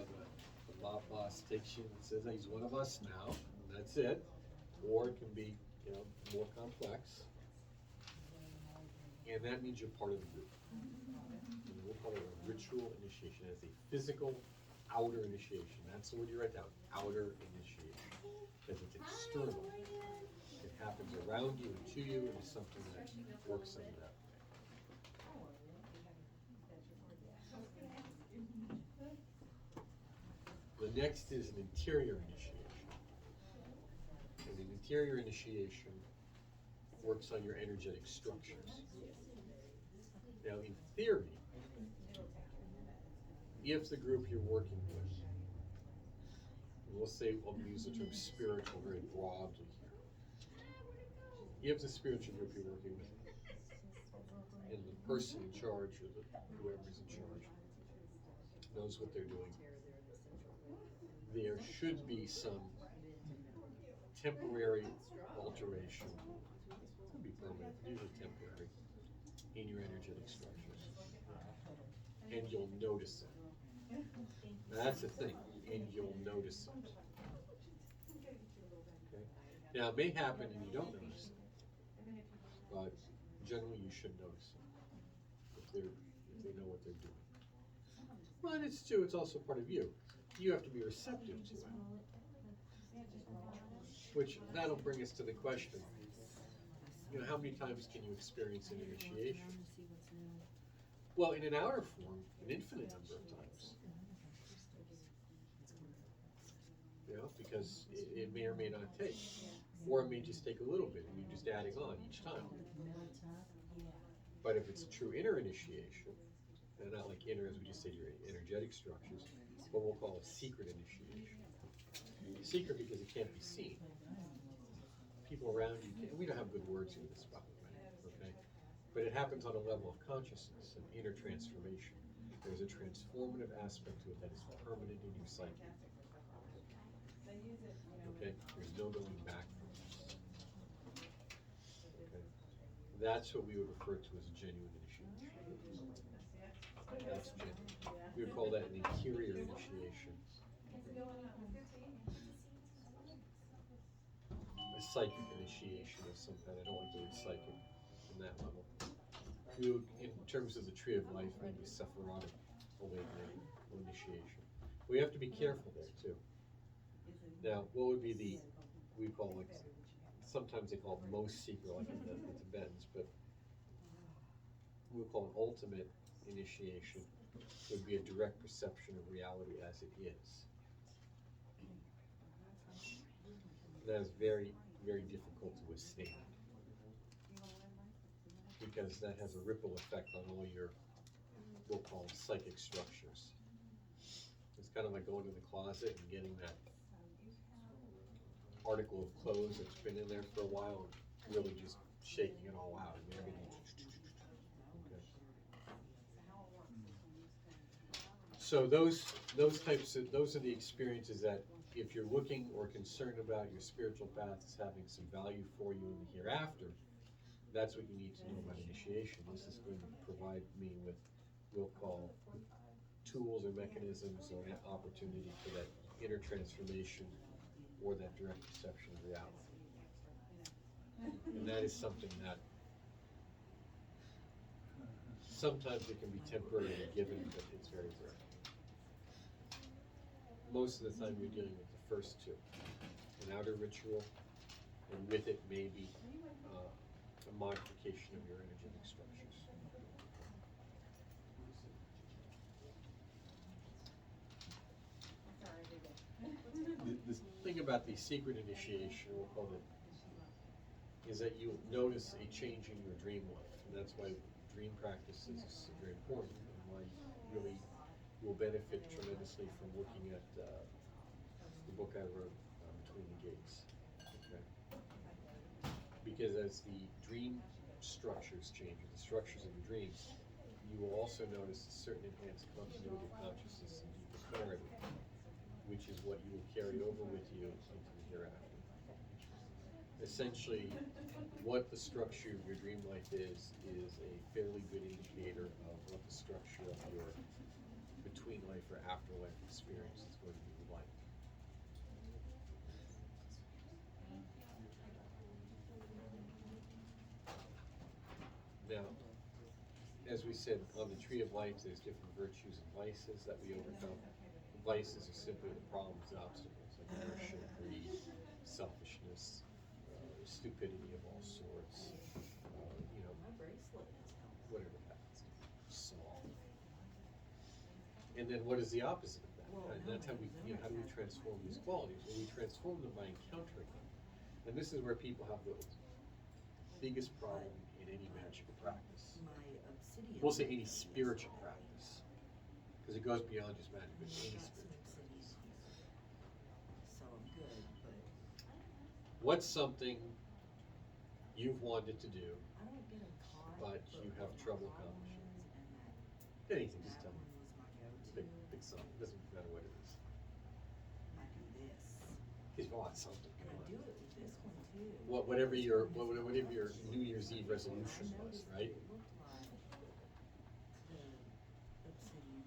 mob boss takes you and says, "He's one of us now," and that's it. Or it can be more complex, and that means you're part of the group. And we'll call it a ritual initiation. It's a physical outer initiation. That's the word you write down. Outer initiation, because it's external. It happens around you and to you, and it's something that works in that. The next is an interior initiation. And an interior initiation works on your energetic structures. Now, in theory, if the group you're working with, and we'll say, I'll use the term spiritual very broadly here. If the spiritual group you're working with, and the person in charge, or whoever's in charge, knows what they're doing, there should be some temporary alteration, it could be permanent, usually temporary, in your energetic structures. And you'll notice it. That's the thing, and you'll notice it. Okay? Now, it may happen and you don't notice it, but generally you should notice it if they know what they're doing. Well, and it's also part of you. You have to be receptive to it. Which, that'll bring us to the question, how many times can you experience an initiation? Well, in an outer form, an infinite number of times. Because it may or may not take. Or it may just take a little bit, and you're just adding on each time. But if it's a true inner initiation, and not like inner as we just said, your energetic structures, what we'll call a secret initiation. Secret because it can't be seen. People around you, we don't have good words in this, by the way, okay? But it happens on a level of consciousness, an inner transformation. There's a transformative aspect to it that is permanent in your psyche. Okay? There's no going back from this. Okay? That's what we would refer to as a genuine initiation. That's genuine. We would call that an interior initiation. A psychic initiation of some kind. I don't like the word psychic in that level. We would, in terms of the tree of life, maybe Sephirotic awakening or initiation. We have to be careful there too. Now, what would be we call it, sometimes they call it most secret, like the Tibetans, but we would call an ultimate initiation would be a direct perception of reality as it is. That is very, very difficult to withstand, because that has a ripple effect on all your, we'll call them psychic structures. It's kind of like going to the closet and getting that article of clothes that's been in there for a while and really just shaking it all out. And everything. Okay. So those are the experiences that, if you're looking or concerned about your spiritual path as having some value for you in the hereafter, that's what you need to know about initiation. This is going to provide me with, we'll call, tools or mechanisms or an opportunity for that inner transformation or that direct perception of reality. And that is something that sometimes it can be temporarily given, but it's very rare. Most of the time you're dealing with the first two, an outer ritual, and with it maybe a modification of your energetic structures. The thing about the secret initiation, we'll call it, is that you notice a change in your dream life, and that's why dream practice is very important, and why you really will benefit tremendously from looking at the book I wrote, Between the Gates. Okay? Because as the dream structures change, or the structures of the dreams, you will also notice a certain enhanced continuity of consciousness and deeper clarity, which is what you will carry over with you into the hereafter. Essentially, what the structure of your dream life is a fairly good indicator of what the structure of your between life or afterlife experience is going to be like. Now, as we said, on the Tree of Life, there's different virtues and vices that we overcome. Vices are simply the problems and obstacles, like inertia, greed, selfishness, stupidity of all sorts, whatever happens to be, Saul. And then what is the opposite of that? And that's how we, how do we transform these qualities? Well, we transform them by encountering them. And this is where people have the biggest problem in any magical practice. We'll say any spiritual practice, because it goes beyond just magic, but any spiritual practice. So I'm good, but What's something you've wanted to do, I don't get them caught. but you have trouble accomplishing? Anything, just tell me. Pick something. Doesn't matter what it is. I do this, Because you want something. and I Come do on. it with this one too. Whatever your New Year's Eve resolution was, right? It looked like the obsidian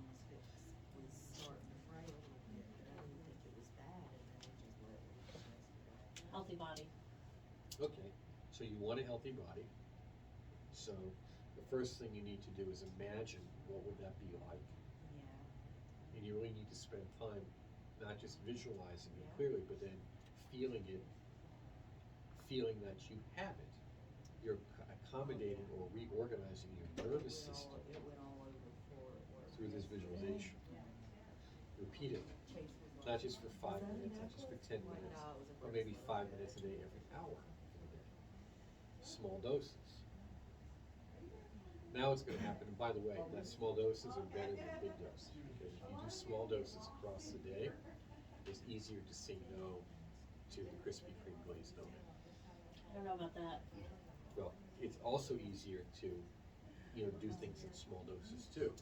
was starting to fray a little bit, but I didn't think it was bad, and then it just let it. Healthy body. Okay, so you want a healthy body. So the first thing you need to do is imagine what would that be like. Yeah. And you really need to spend time not just visualizing it Yeah. clearly, but then feeling it, feeling that you have it. You're accommodating or reorganizing your nervous system It went all over the floor at work. through this visualization. Repeatedly, Chase was like, not just for 5 "Is that a minutes, not just for necklace?" 10 Like, minutes, no, it was a or maybe bracelet. 5 minutes a day, every hour of the day. Small doses. Now what's going to happen, and by the way, that small doses are better than big doses, because if you do small doses across the day, it's easier to say no to the Krispy Kreme glazed donut. I don't know about that. Well, it's also easier to, do things in small doses too.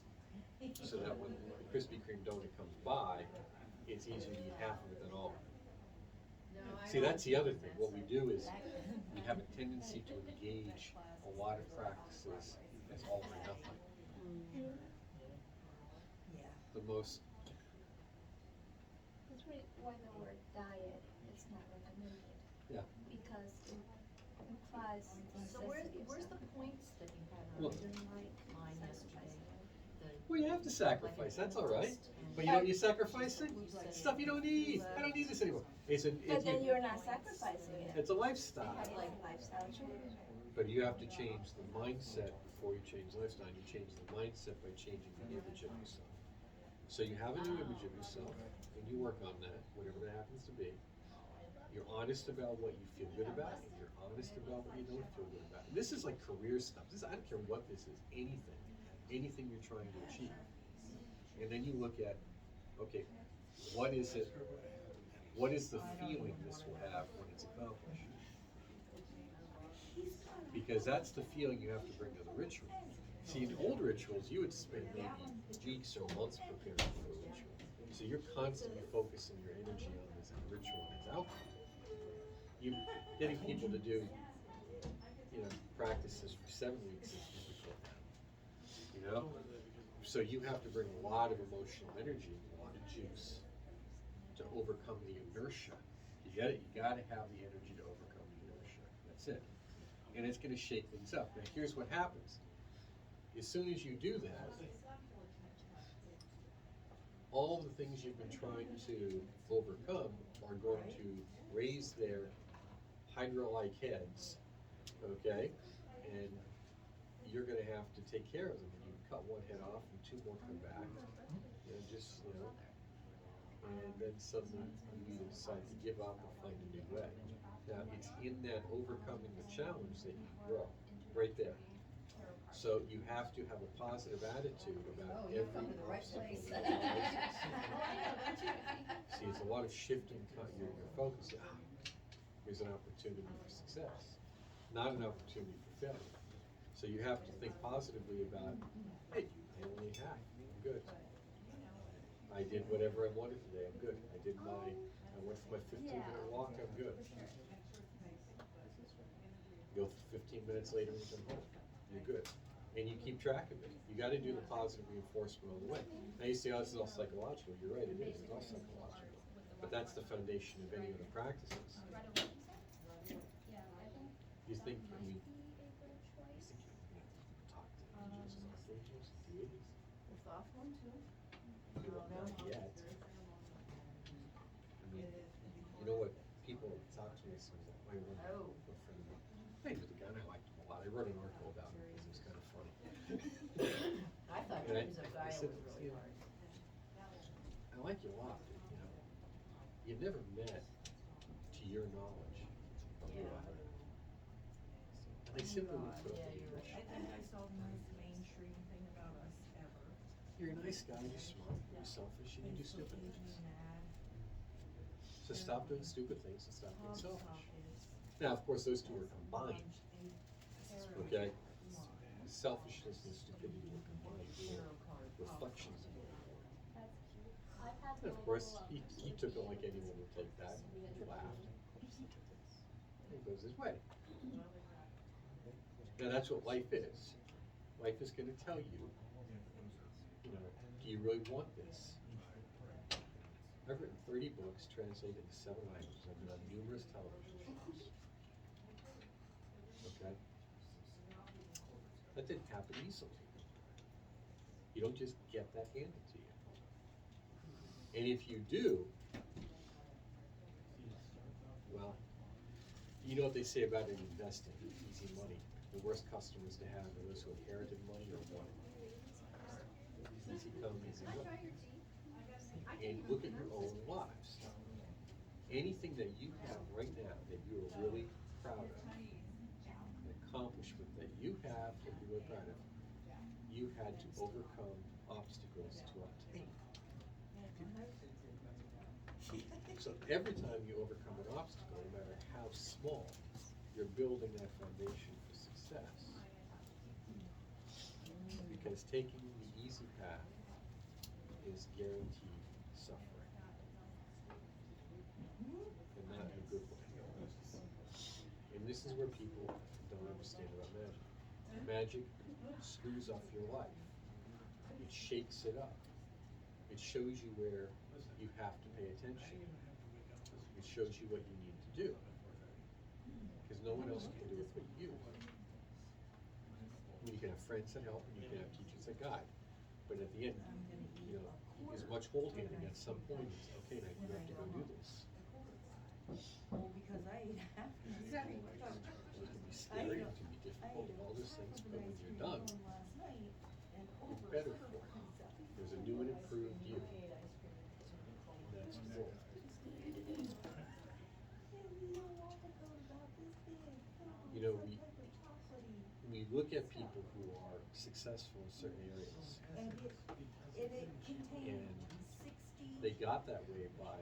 So that when the Krispy Kreme donut comes by, it's easier to eat half of it than all of it. See, that's the other thing. What we do is we have a tendency to engage a lot of practices as all or nothing. Yeah. The most, That's why the word diet is not recommended. Yeah. Because it implies So where's the points that you had Well- on mine yesterday? well, you have to sacrifice. That's all right. But you're sacrificing stuff you don't need. I don't need this anymore. But then you're not sacrificing it. It's a lifestyle. It's like a lifestyle change. But you have to change the mindset before you change the lifestyle. You change the mindset by changing the image of yourself. So you have a new image of yourself, and you work on that, whatever that happens to be. You're honest about what you feel good about, and you're honest about what you don't feel good about. And this is like career stuff. I don't care what this is, anything you're trying to achieve. And then you look at, okay, what is it? What is the feeling this will have when it's accomplished? Because that's the feeling you have to bring to the ritual. See, in old rituals, you would spend maybe weeks or months preparing for a ritual. So you're constantly focusing your energy on this ritual and its outcome. You getting people to do, practices for 7 weeks is difficult. So you have to bring a lot of emotional energy, a lot of juice to overcome the inertia. You gotta have the energy to overcome the inertia. That's it. And it's gonna shake things up. Now here's what happens. As soon as you do that, all the things you've been trying to overcome are going to raise their hydra-like heads, okay? And you're gonna have to take care of them. You cut one head off and two more come back. And then suddenly you either decide to give up or find a new way. Now, it's in that overcoming the challenge that you grow, right there. So you have to have a positive attitude about every obstacle. See, it's a lot of shifting your focus. Here's an opportunity for success, not an opportunity for failure. So you have to think positively about, hey, I only half, I'm good. I did whatever I wanted today, I'm good. I went for my 15-minute walk, I'm good. Go 15 minutes later and come home, you're good. And you keep track of it. You gotta do the positive reinforcement all the way. Now you say, oh, this is all psychological. You're right, it is, it's all psychological. But that's the foundation of any of the practices. You think, I mean, talk to angels and archangels and deities? The soft one too. Well, not yet. I mean, you know what, people talk to me, so my one Oh. friend, hey, the guy, I liked him a lot. I wrote an article about him because it was kind of funny. I thought And James I O'Gyle said, was really hard. I like you a lot, but, you've never met, to your knowledge, who I am. And they simply would put up Yeah, with you're bullshit. right. I think I saw the most mainstream thing about us ever. You're a nice guy, you're smart, you're selfish, and you do stupid Made me things. mad. So stop doing stupid things and stop being Stop selfish. is Now, of course, those two are combined, a okay? terrible lie. Selfishness and stupidity are combined, they're Tarot card. reflections of one another. That's cute. I've had And of course, he took it like anyone would take that, he laughed. And he goes his way. Now, that's what life is. Life is gonna tell you, do you really want this? I've written 30 books translated into 7 languages. I've been on numerous television shows. Okay? That didn't happen easily. You don't just get that handed to you. And if you do, well, you know what they say about investing, easy money. The worst customers to have are those who inherited money or won it. Easy come, easy go. And look at your own lives. Anything that you have right now that you are really proud of, an accomplishment that you have that you're really proud of, you had to overcome obstacles to obtain. So every time you overcome an obstacle, no matter how small, you're building that foundation for success. Because taking the easy path is guaranteed suffering. And not in a good way. And this is where people don't understand about magic. Magic screws up your life. It shakes it up. It shows you where you have to pay attention. It shows you what you need to do. Because no one else can do it but you. I mean, you can have friends that help, and you can have teachers that guide. But at the end, as much hold handing at some point, it's okay, now you have to go do this. Well, because I ate half. Exactly. It can be scary, it can be difficult, and all those things, but when you're done, you're better for it. There's a new and improved you. And that's the goal. We look at people who are successful in certain areas, And it contained and 60. they got that way by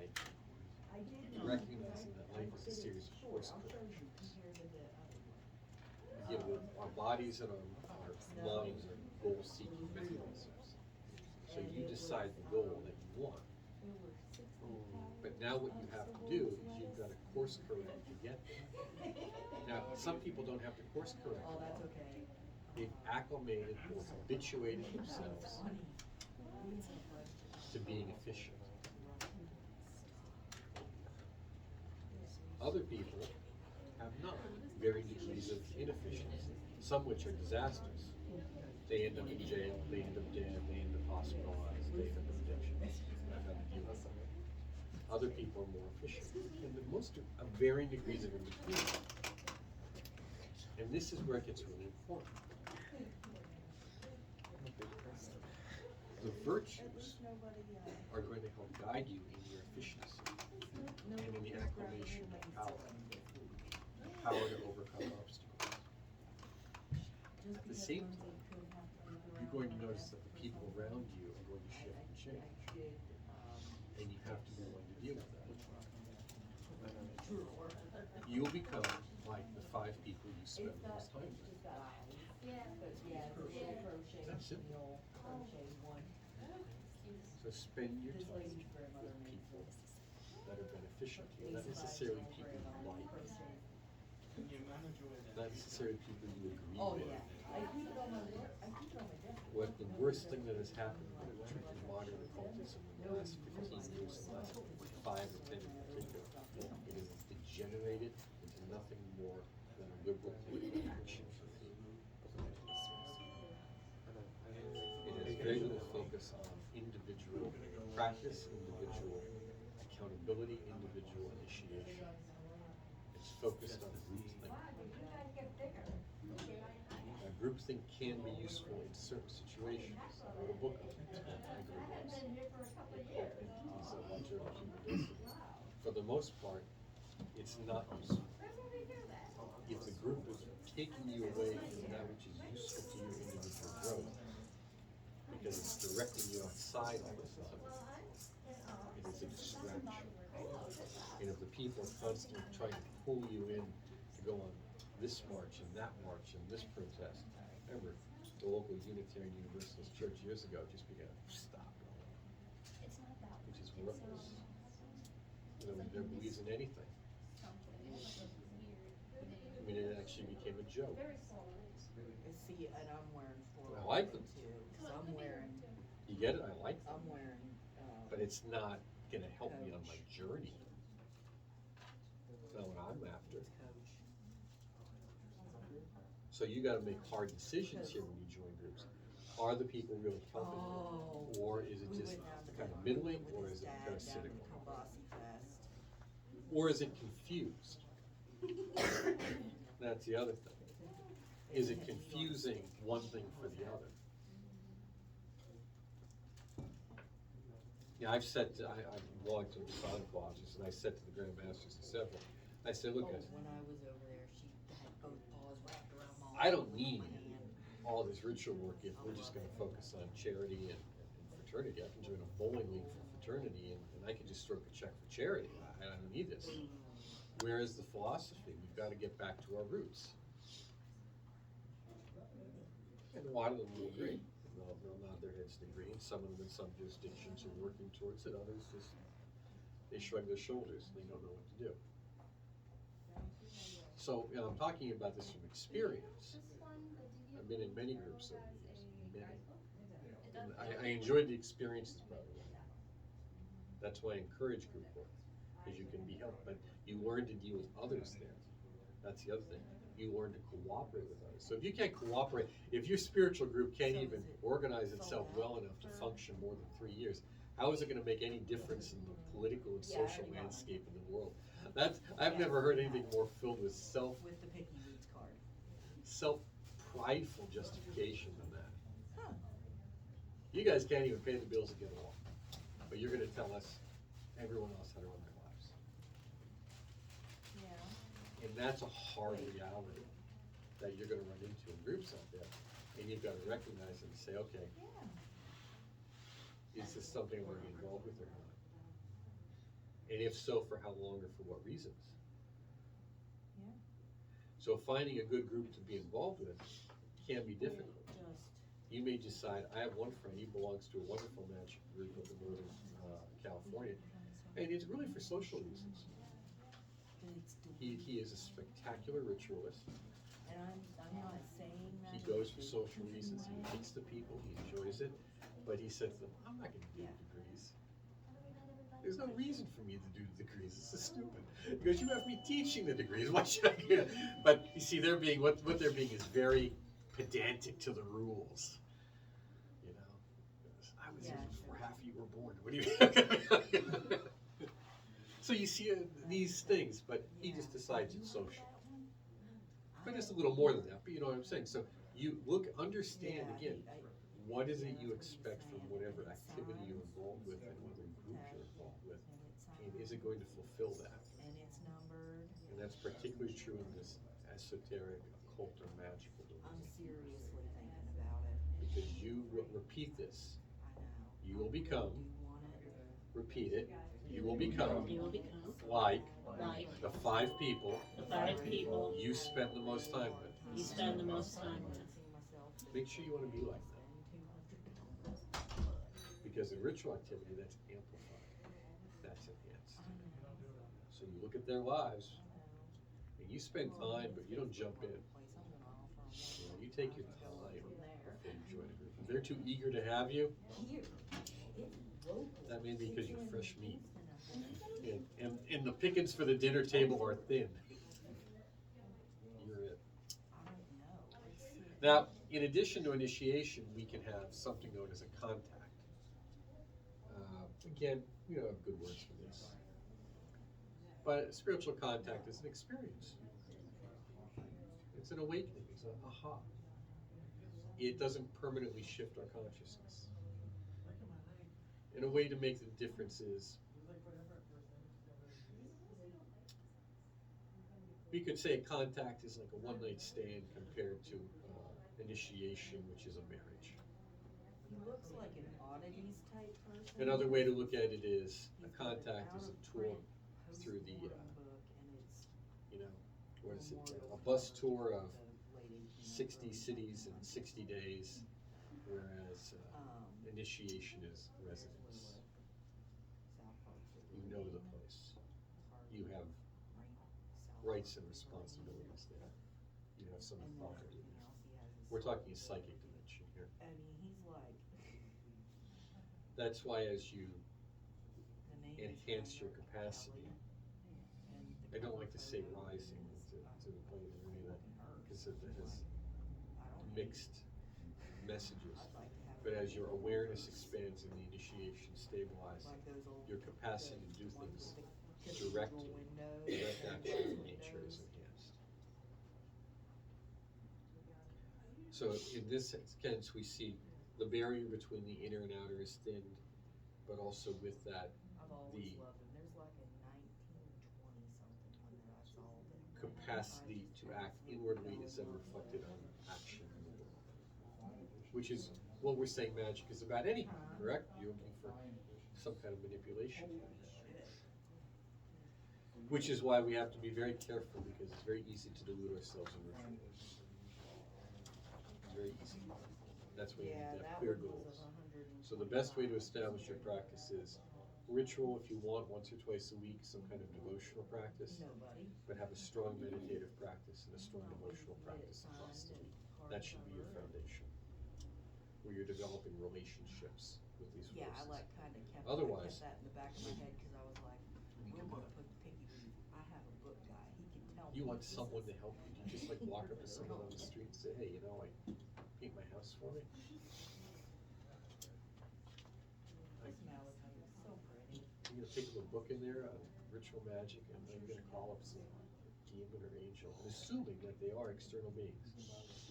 I did recognizing that life is a series of course I'll show you corrections. compared to the other one. Our bodies and our lungs are goal-seeking mechanisms. So you decide the goal that you want. There were 60 But now what you have to do is you've got to course correct to get there. Now, some people don't have to course correct. Oh, that's okay. they've acclimated or habituated themselves to being efficient. Other people have not, varying degrees of inefficiency, some which are disastrous. They end up in jail, they end up dead, they end up hospitalized, they end up in addiction. I've had to deal with them. Other people are more efficient, and the most of varying degrees of in between. And this is where it gets really important. The virtues are going to help guide you in your efficiency and in the acclimation of power to overcome obstacles. At the same time, you're going to notice that the people around you are going to shift and change, and you have to be willing to deal with that. You'll become like the 5 people you spend the most time with. That's simple. So spend your time with people that are beneficial to you, not necessarily people you like, not necessarily people you agree with. What the worst thing that has happened in modern occultism in the last 15 years, the last 5 or 10 in particular, it has degenerated into nothing more than a liberal political action. It has very little focus on individual practice, individual accountability, individual initiation. It's focused on groupthink. Groupthink can be useful in certain situations. I wrote a book on it. It's called Tiger Woods. Entities of Larger Human Destiny. For the most part, it's not useful. If the group is taking you away from that which is useful to your individual growth, because it's directing you outside all the time, it is a distraction. And if the people are constantly trying to pull you in to go on this march and that march and this protest, remember, the local Unitarian Universalist Church years ago just began to stop it all, which is worthless. Nobody believes in anything. I mean, it actually became a joke. See, and I'm wearing 4 I like them. too, 'cause I'm wearing, You get it? I like them. I'm wearing, But it's not going to help me on my journey. It's not what I'm after. Coach. So you got to make hard decisions here when you join groups. Are the people really helping Oh, you? Or is it we just went down to kind of we middling? went Or with is his it dad parasitical? down to Kielbasa Fest. Or is it confused? That's the other thing. Is it confusing one thing for the other? Yeah, I've said to, I'm belonging to the Masonic lodges, and I said to the Grand Masters and several, I said, look, guys, When I was over there, she had both paws wrapped around my I don't need my hand. all this ritual work if we're just gonna focus on charity and fraternity. I can join a bowling league for fraternity and I can just stroke a check for charity. I don't need this. Where is the philosophy? We've gotta get back to our roots. And a lot of them will agree. They'll nod their heads and agree. And some of them in some jurisdictions are working towards it. Others just, they shrug their shoulders. They don't know what to do. So, you know, I'm talking about this from experience. I've been in many groups over the years, many. And I enjoyed the experiences, by the way. That's why I encourage group work, because you can be helped, but you learn to deal with others there. That's the other thing. You learn to cooperate with others. So if you can't cooperate, if your spiritual group can't even organize itself well enough to function more than 3 years, how is it going to make any difference in the political and social landscape in the world? I've never heard anything more filled with With the Picky Roots card. self-prideful justification than that. You guys can't even pay the bills and get along, but you're going to tell us everyone else how to run their lives. Yeah. And that's a hard reality that you're going to run into in groups out there. And you've got to recognize it and say, okay, is this something I want to be involved with or not? And if so, for how long or for what reasons? Yeah. So finding a good group to be involved with can be difficult. You may decide, I have one friend, he belongs to a wonderful match group up in Northern California, and it's really for social reasons. He is a spectacular ritualist. And I'm not saying that. He goes for social reasons, he meets the people, he enjoys it, but he said to them, I'm not gonna do Yeah. the degrees. There's no reason for me to do the degrees, this is stupid. Because you have me teaching the degrees, why should I do it? But you see, they're being, what they're being is very pedantic to the rules. You know, I was here Yeah, before sure. half of you were born, what do you? So you see these things, but he just decides it's social. But it's a little more than that, but you know what I'm saying, so you understand again, what is it you expect from whatever activity you're involved with and whatever group you're involved with, and is it going to fulfill that? And it's numbered. And that's particularly true in this esoteric, occult, or magical I'm domain. seriously thinking about it. Because you will repeat this, I know. you will become, Do you want it? repeat it, you will become You will become like like the 5 people the 5 people you spend the most time with. you spend the most time with. Make sure you want to be like that. Because in ritual activity, that's amplified, that's enhanced. So you look at their lives, and you spend time, but you don't jump in. You know, you take your time before you join a group. If they're too eager to have you, that may be because you're fresh meat. And the pickings for the dinner table are thin. You're it. Now, in addition to initiation, we can have something known as a contact. Again, we don't have good words for this. But spiritual contact is an experience. It's an awakening, it's an aha. It doesn't permanently shift our consciousness. And a way to make the difference is, we could say contact is like a one-night stand compared to initiation, which is a marriage. He looks like an oddities type person. Another way to look at it is a He's got an contact is a tour through the, post-mortem book, and it's you know, what is it? memorial A bus for tour of the lady he 60 never cities in met. 60 days, whereas initiation is residence. South Park. You know the place. You have rights and responsibilities there. You have some And then authority everything there. else he has is. We're talking psychic dimension here. I mean, he's like. That's why as you the name is enhance your Randall capacity, Kelly, and the I don't cover like to say photo rising is, to the point of any of that, because it has I don't know. mixed messages. I'd like to have But as your awareness expands and the initiation stabilizes, like those old, your capacity to do things the direct cathedral windows, direct and action in windows. nature is enhanced. So in this sense, we see the barrier between the inner and outer is thinned, but also with that, I've always the loved him. There's like a 1920 something one that I saw that. capacity to act inwardly is then reflected on action in the world. Which is what we're saying magic is about anything, correct? You're looking for some kind of manipulation. Which is why we have to be very careful, because it's very easy to delude ourselves in ritual. It's very easy. That's why you Yeah, need to have that clear one was goals. 100. So the best way to establish your practice is ritual if you want, once or twice a week, some kind of devotional practice, Nobody. but have a strong meditative practice and a strong devotional practice across the week. That should be your foundation, where you're developing relationships with these Yeah, I forces. like kind of kept, Otherwise- I kept that in the back of my head because I was like, we're gonna put Piggy Weave. I have a book guy. He can tell me. You want this someone to is- help you. Do you just like walk up to someone on the street and say, hey, you know, like, paint my house for me? This malachite is so pretty. You're gonna take a little book in there on ritual magic, and then you're gonna call up some demon or angel, and assuming that they are external beings.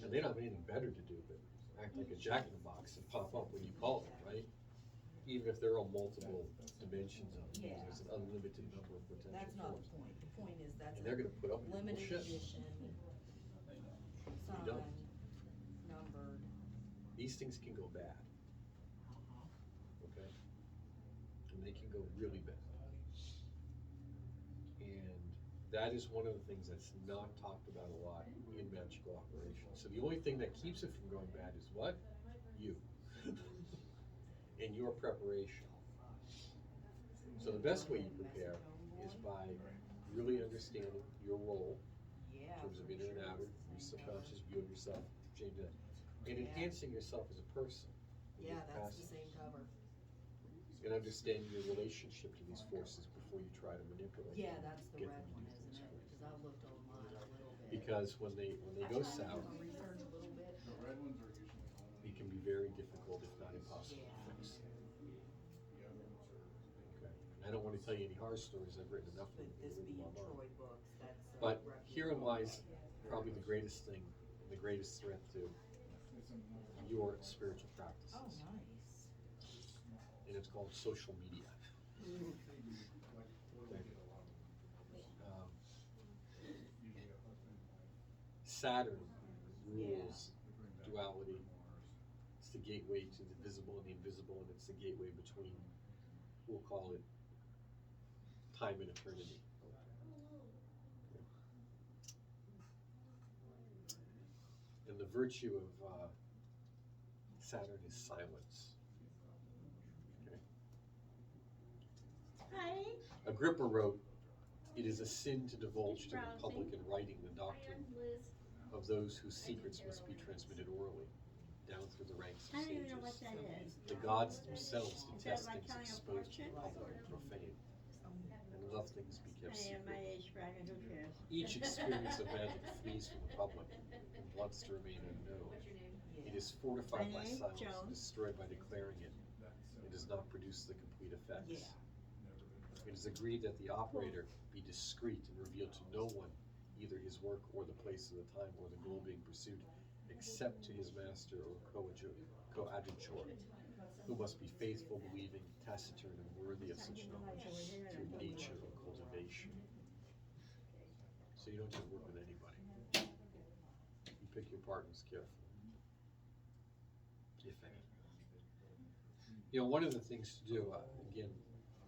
And they don't have anything better to do but act like a jack-in-the-box and pop up when you call them, right? Even if they're on multiple dimensions of it, Yeah. there's an unlimited number of potential That's not forms. the point. The point is that's And they're gonna put up with your limited bullshit. edition, don't. signed, numbered. These things can go bad. Okay? And they can go really bad. And that is one of the things that's not talked about a lot in magical operations. So the only thing that keeps it from going bad is what? You. And your preparation. So the best way you prepare is by really understanding your role Yeah. in terms of inner and outer, your subconscious. yourself, Jane, and enhancing yourself as a person. in your Yeah, that's the capacity. same cover. And understand your relationship to these forces before you try to manipulate Yeah, them. that's the get red them to one, do isn't things it? for you. Because I looked online a little bit. Because when they go south, I researched a little bit. The red ones are usually only. it can be very difficult, if not impossible, Yeah. to fix. The other ones are. Okay. And I don't want to tell you any horror stories. I've written enough of But them. this I've written being them online. Troy books, that's But reputable. herein lies probably the greatest thing, the greatest threat to It's another. your spiritual practices. Oh, nice. And it's called social media. Like, what do we get a lot of? Um, Usually a husband and wife. Saturn rules They bring back duality. Mars. It's the gateway to the visible and the invisible, and it's the gateway between, we'll call it, time and eternity. And the virtue of Saturn is silence. Okay. Hi. Agrippa wrote, "It is a sin to divulge to the public in writing the doctrine Liz. of those whose secrets must be transmitted orally, down through the ranks of I don't sages. even know what that is. The gods themselves Is that detest like things telling a exposed to the fortune? public and profane, and love things be kept I am my secret. age bracket, who cares? Each experience of magic flees from the public and wants to remain unknown. It is fortified My by name, silence Joan. and destroyed by declaring it. That's, It does not produce the complete effects. Yeah. never been. It is agreed that the operator be discreet and reveal to no one either his work or the place of the time or the goal being pursued, except to his master or coadjutor, who must be faithful, believing, taciturn, and worthy of such knowledge through nature or cultivation. So you don't just work with anybody. You pick your partners carefully, if any. You know, one of the things to do, again,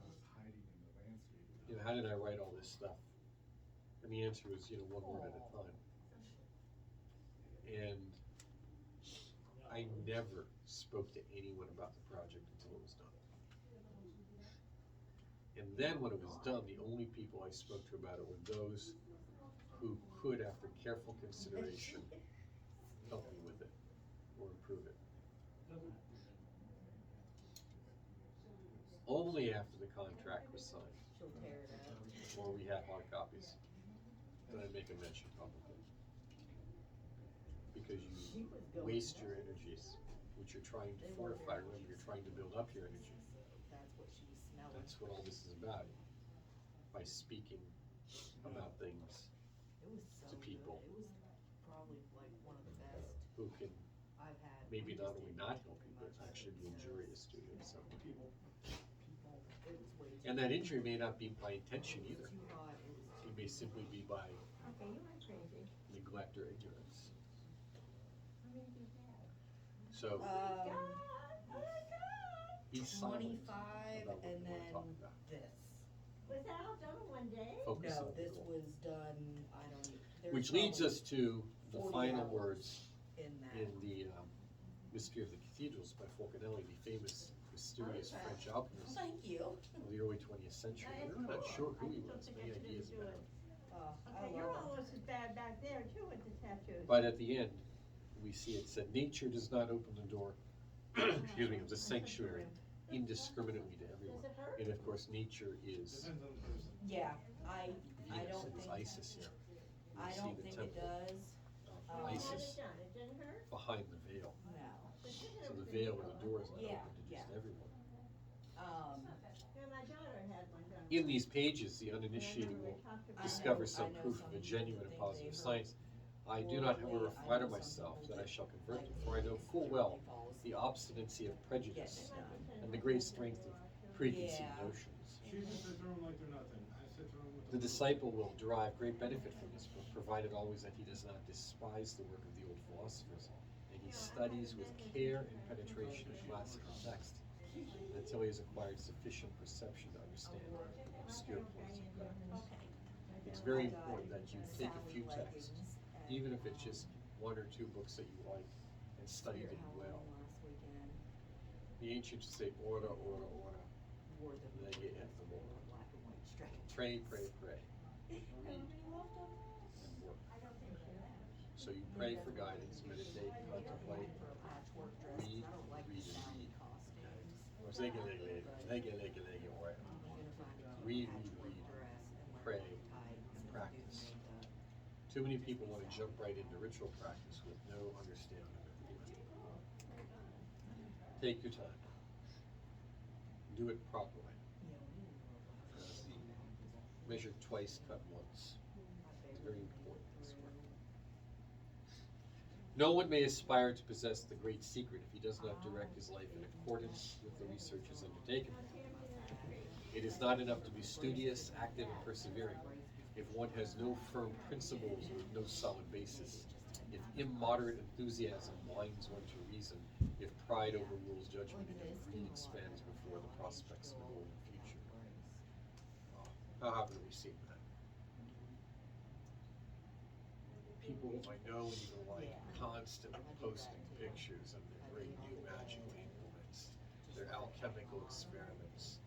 I was hiding in the landscape. you know, how did I write all this stuff? And the answer is, you know, one word at a time. And I never spoke to anyone about the project until it was done. And then when it was done, the only people I spoke to about it were those who could, after careful consideration, help me with it or improve it. Only after the contract was signed, She'll tear it up. or we had hard copies, did I make a mention publicly. Because She you was going waste nuts. your energies, which you're trying to They were fortify. very Remember, you're trying to build up your energy. That's what she was smelling. That's what all this is about. By speaking about things It was so to people. good. It was probably like one of the best who can I've had. maybe We not just only didn't not do help you, but much actually be because injurious to you in some way. People, it was way too. And that injury may not be by intention either. Too hot, it was It may simply be by Okay, you are crazy. neglect or ignorance. How many do you have? So Oh my God! be silent 25 about what and you want to then talk about. this. Was that all done in one day? Focus No, on the this goal. was done, I don't, there's Which leads probably us to the 40 final hours words in that. in the Mystery of the Cathedrals by Falconelli, the famous mysterious Okay. French alchemist Thank you. of the early 20th century. That is We're not cool. sure who I he just don't was, think many I should ideas do about it. him. I Okay, you're love it. almost as bad back there too with the tattoos. But at the end, we see it said, nature does not open the door, excuse me, of the sanctuary indiscriminately to everyone. Does it hurt? And of course, nature is Depends on the person. Yeah, I Venus, don't and it's think, Isis here. I We see don't the think it temple does, of How was Isis it done? It didn't hurt? behind the veil. no. But you So the never veil did or the it. door is not Yeah, open to just yeah. everyone. Yeah, my daughter had one done. In these pages, the And I uninitiated remember will we talked about I discover know some proof some of a people genuine that and think positive they science. I do not, however, horribly. I flatter know some myself people that I that, shall convert like, them, for I know full well falls the obstinacy of prejudice Yes. and the great strength of preconceived Yeah. notions. She just sits around like they're nothing. I sit around with The disciple will derive great benefit from this book, provided always that he does not despise the work of the old philosophers, and he studies with care and penetration of classical text until he has acquired sufficient perception to understand obscure points of practice. It's very important that you take a few texts, even if it's just one or two books that you like, and study them well. Last weekend, The ancients say, ora, ora, ora, wore the lege et amor. black and white stripes. Pray, pray, pray. Read Everybody loved them. and work. So you pray for guidance, meditate, contemplate, For a patchwork dress, 'cause read, I don't like read, the and sound read. of costumes. Or say, "Get leg, leg, leg, leg, leg, leg," right? I'm gonna find a Read, patchwork read, dress and pray, wear tights and and practice. do the makeup. Too many people want to jump right into ritual practice with no understanding of it. Take your time. Do it properly. Yeah, we need a little Measure twice, cut once. It's very important this way. No one may aspire to possess the great secret if he does not direct his life in accordance with the researches undertaken. It is not enough to be studious, active, and persevering if one has no firm principles or no solid basis, if immoderate enthusiasm blinds one to reason, if pride overrules judgment, and if greed expands before the prospects of a golden future. How happen we seen that? People whom I know even like constantly posting pictures of their great new magical implements, their alchemical experiments,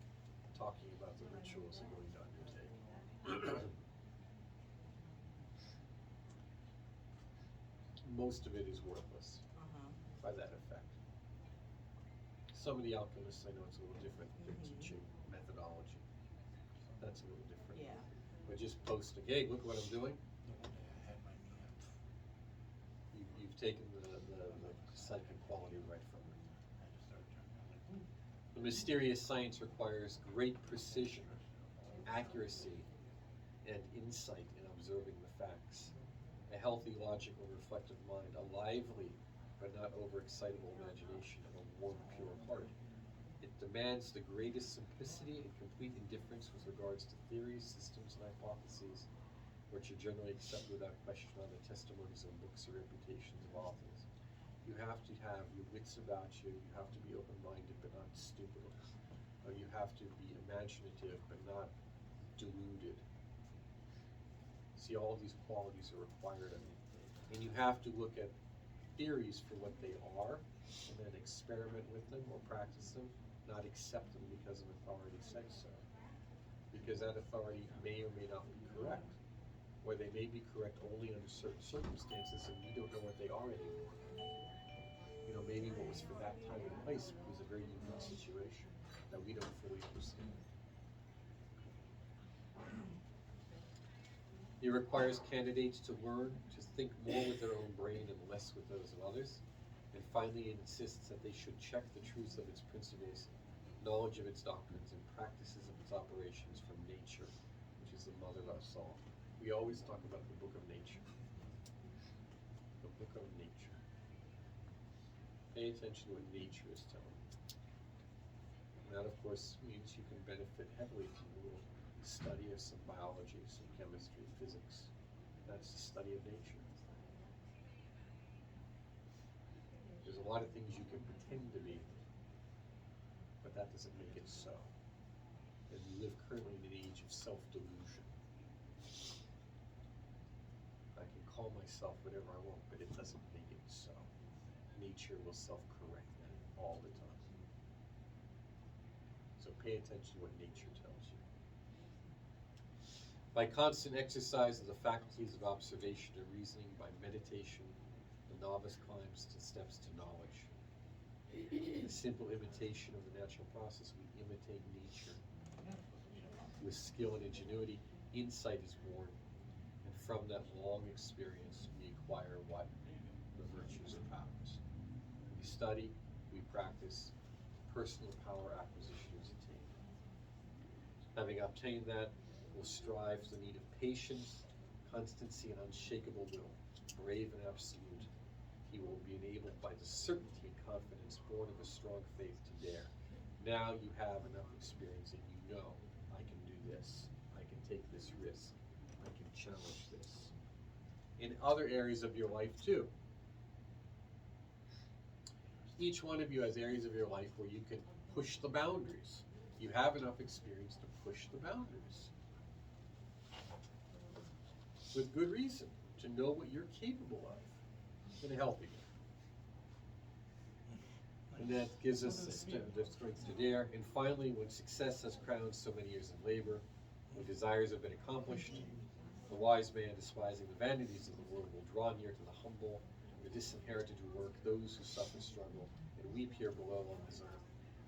talking about the rituals they're going to undertake. Most of it is worthless by that effect. Some of the alchemists, I know it's a little different, their teaching methodology. That's a little different. Yeah. But just posting, hey, look what I'm doing. You've taken the psychic quality right from it. The mysterious science requires great precision, accuracy, and insight in observing the facts. A healthy, logical, reflective mind, a lively but not overexcitable imagination, and a warm, pure heart. It demands the greatest simplicity and complete indifference with regards to theories, systems, and hypotheses, which are generally accepted without question on the testimonies of books or reputations of authors. You have to have your wits about you. You have to be open-minded but not stupid. You have to be imaginative but not deluded. See, all of these qualities are required of you. And you have to look at theories for what they are and then experiment with them or practice them, not accept them because an authority says so. Because that authority may or may not be correct. Or they may be correct only under certain circumstances and we don't know what they are anymore. You know, maybe what was for that time and place was a very unique situation that we don't fully understand. It requires candidates to learn to think more with their own brain and less with those of others. And finally, it insists that they should check the truths of its principles, knowledge of its doctrines, and practices of its operations from nature, which is the mother of us all. We always talk about the book of nature. The book of nature. Pay attention to what nature is telling you. And that, of course, means you can benefit heavily from a little study of some biology, some chemistry, physics. That's the study of nature. There's a lot of things you can pretend to be, but that doesn't make it so. And we live currently in an age of self-delusion. I can call myself whatever I want, but it doesn't make it so. Nature will self-correct that all the time. So pay attention to what nature tells you. By constant exercise of the faculties of observation and reasoning, by meditation, the novice climbs to steps to knowledge. In a simple imitation of the natural process, we imitate nature. With skill and ingenuity, insight is born, and from that long experience, we acquire what? The virtues or powers. We study, we practice, personal power acquisition is attained. Having obtained that, will strive to the need of patience, constancy, and unshakable will, brave and absolute. He will be enabled by the certainty and confidence born of a strong faith to dare. Now you have enough experience and you know, I can do this, I can take this risk, I can challenge this. In other areas of your life too. Each one of you has areas of your life where you can push the boundaries. You have enough experience to push the boundaries. With good reason, to know what you're capable of in a healthy way. And that gives us the strength to dare. And finally, when success has crowned so many years of labor, when desires have been accomplished, The wise man, despising the vanities of the world, will draw near to the humble, the disinherited who work, those who suffer struggle, and weep here below on this earth,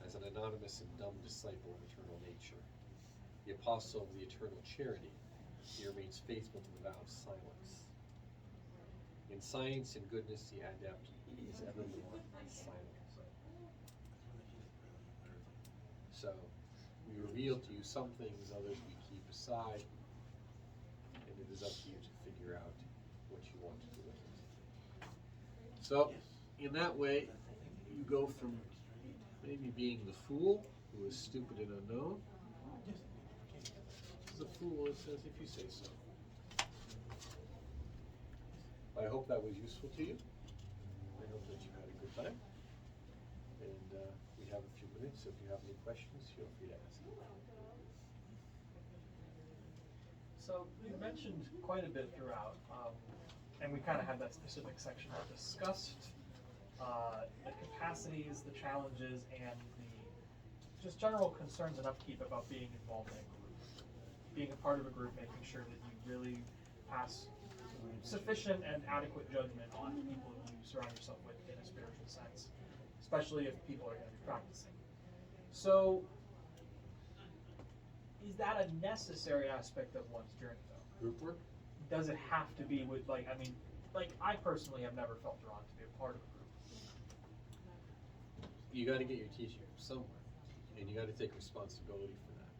as an anonymous and dumb disciple of eternal nature. The apostle of the eternal charity, he remains faithful to the vow of silence. In science and goodness, the adept is evermore silent. So, we reveal to you some things, others we keep aside, and it is up to you to figure out what you want to do with it. So, in that way, you go from maybe being the fool, who is stupid and unknown, to the fool that says, if you say so. I hope that was useful to you. I hope that you had a good time. And we have a few minutes. If you have any questions, feel free to ask. So you mentioned quite a bit throughout, and we kind of had that specific section that discussed the capacities, the challenges, and the just general concerns and upkeep about being involved in a group, being a part of a group, making sure that you really pass sufficient and adequate judgment on people you surround yourself with in a spiritual sense, especially if people are going to be practicing. So, is that a necessary aspect of one's journey, though? Group work? Does it have to be with, like, I mean, like, I personally have never felt drawn to be a part of a group. You got to get your teaching from somewhere, and you got to take responsibility for that.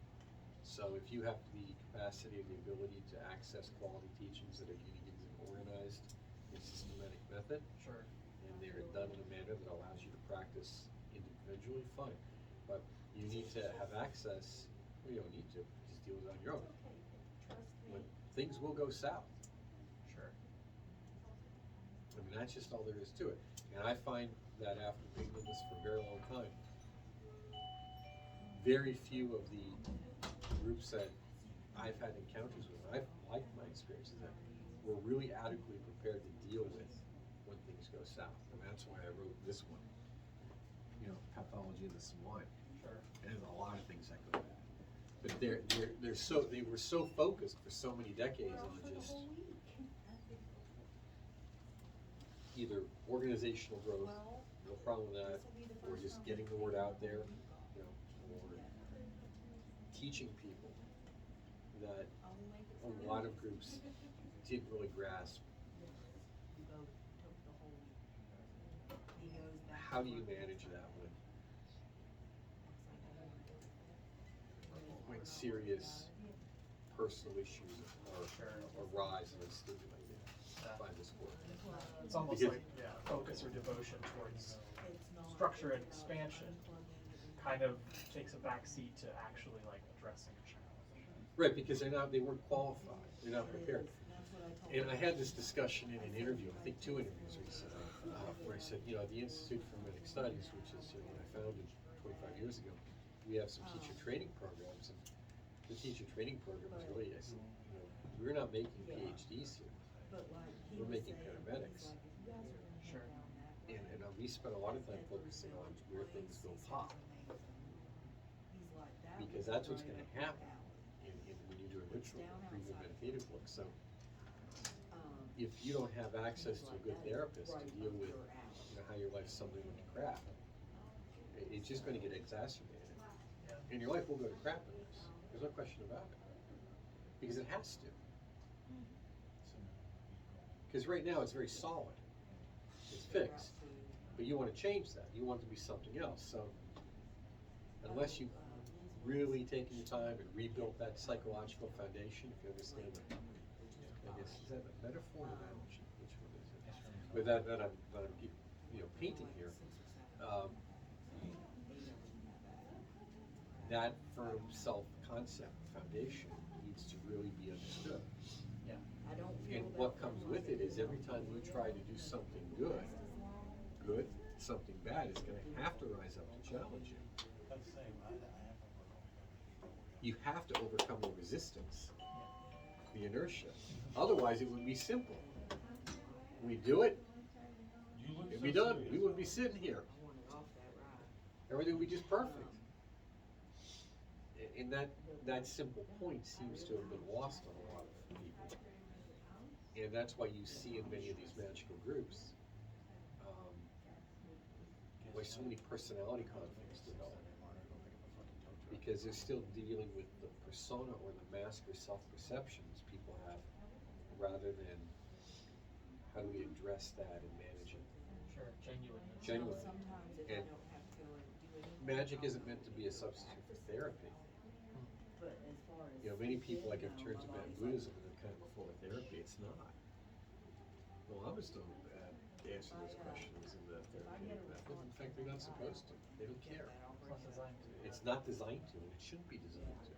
So if you have the capacity and the ability to access quality teachings that are unique and organized in a systematic method, Sure. and they're done in a manner that allows you to practice individually, fine. But you need to have access, well, you don't need to, just deal with it on your own. But things will go south. Sure. I mean, that's just all there is to it. And I find that after being in this for a very long time, very few of the groups that I've had encounters with, I've liked my experiences, that were really adequately prepared to deal with when things go south. And that's why I wrote this one, you know, Pathology of the Sublime. Sure. And there's a lot of things that go bad. But they were so focused for so many decades on just either organizational growth, no problem with that, or just getting the word out there, you know, or teaching people that a lot of groups didn't really grasp. How do you manage that when serious personal issues arise and are stimulated by this work? It's almost Because- like, yeah, focus or devotion towards structure and expansion kind of takes a backseat to actually, like, addressing a challenge. Right, because they weren't qualified, they're not prepared. And I had this discussion in an interview, I think 2 interviews recently, where I said, you know, the Institute for Hermetic Studies, which is what I founded 25 years ago, we have some teacher training programs, and the teacher training program is really, I said, you know, we're not making PhDs here, we're making paramedics. Sure. And we spend a lot of time focusing on where things go pop. Because that's what's going to happen when you do a ritual, even meditative work. So if you don't have access to a good therapist to deal with, you know, how your life's suddenly went to crap, it's just going to get exacerbated. And your life will go to crap in this. There's no question about it. Because it has to. Because right now it's very solid. It's fixed. But you want to change that. You want it to be something else. So unless you've really taken your time and rebuilt that psychological foundation, if you understand the, I guess, is that a metaphor or analogy? Which one is it? But that I'm you know, painting here, that firm self-concept foundation needs to really be understood. Yeah. And what comes with it is every time you try to do something good, something bad is going to have to rise up to challenge you. You have to overcome the resistance, the inertia. Otherwise, it would be simple. We do it, it'd be done. We wouldn't be sitting here. Everything would be just perfect. And that simple point seems to have been lost on a lot of people. And that's why you see in many of these magical groups, why so many personality conflicts develop. Because they're still dealing with the persona or the mask or self-perceptions people have, rather than how do we address that and manage it. Sure, genuineness. Genuinely. Sometimes if And I don't have to go and do anything. magic isn't meant to be a substitute for therapy. But as far as. You know, many people like have you turned know, to my Tibetan body's Buddhism and they're kind of a form of therapy. It's not. Well, I was don't answer those questions in the therapeutic method. In fact, they're not supposed to. They don't care. It's not designed to. It's not designed to, and it shouldn't be designed to.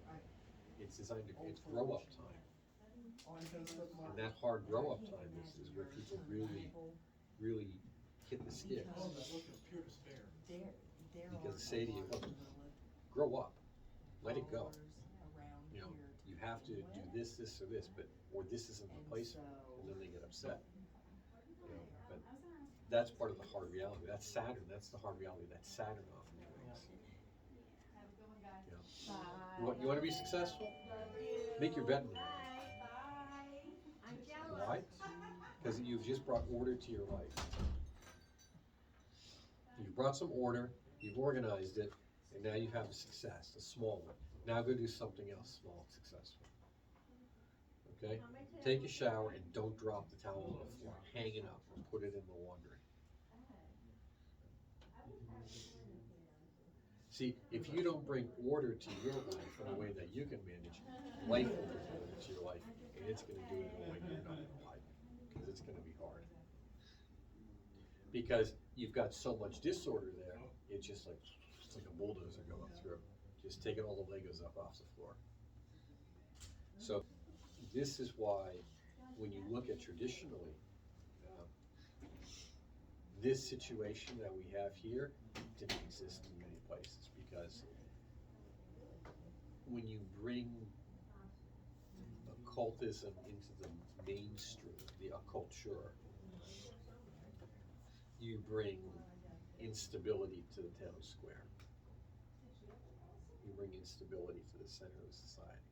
It's designed to, it's grow-up time. On Facebook And that hard grow-up time is where people really hit the skids. Oh, that look is pure despair. Because say to you, look, grow up, let it go. You know, you have to do this, this, or this, or this isn't the place for it, and then they get upset. You know, but that's part of the hard reality. That's Saturn. That's the hard reality. That's Saturn often brings. You know, you want to be successful? Make your bed in the morning. Why? Because you've just brought order to your life. You've brought some order, you've organized it, and now you have a success, a small one. Now go do something else small and successful. Okay? Take a shower and don't drop the towel on the floor. Hang it up or put it in the laundry. See, if you don't bring order to your life in a way that you can manage, life will bring order to your life, and it's going to do it in a way you're not going to like, because it's going to be hard. Because you've got so much disorder there, it's just like, it's like a bulldozer going through, just taking all the Legos up off the floor. So this is why, when you look at traditionally, this situation that we have here didn't exist in many places, because when you bring occultism into the mainstream, the occulture, you bring instability to the town square. You bring instability to the center of society.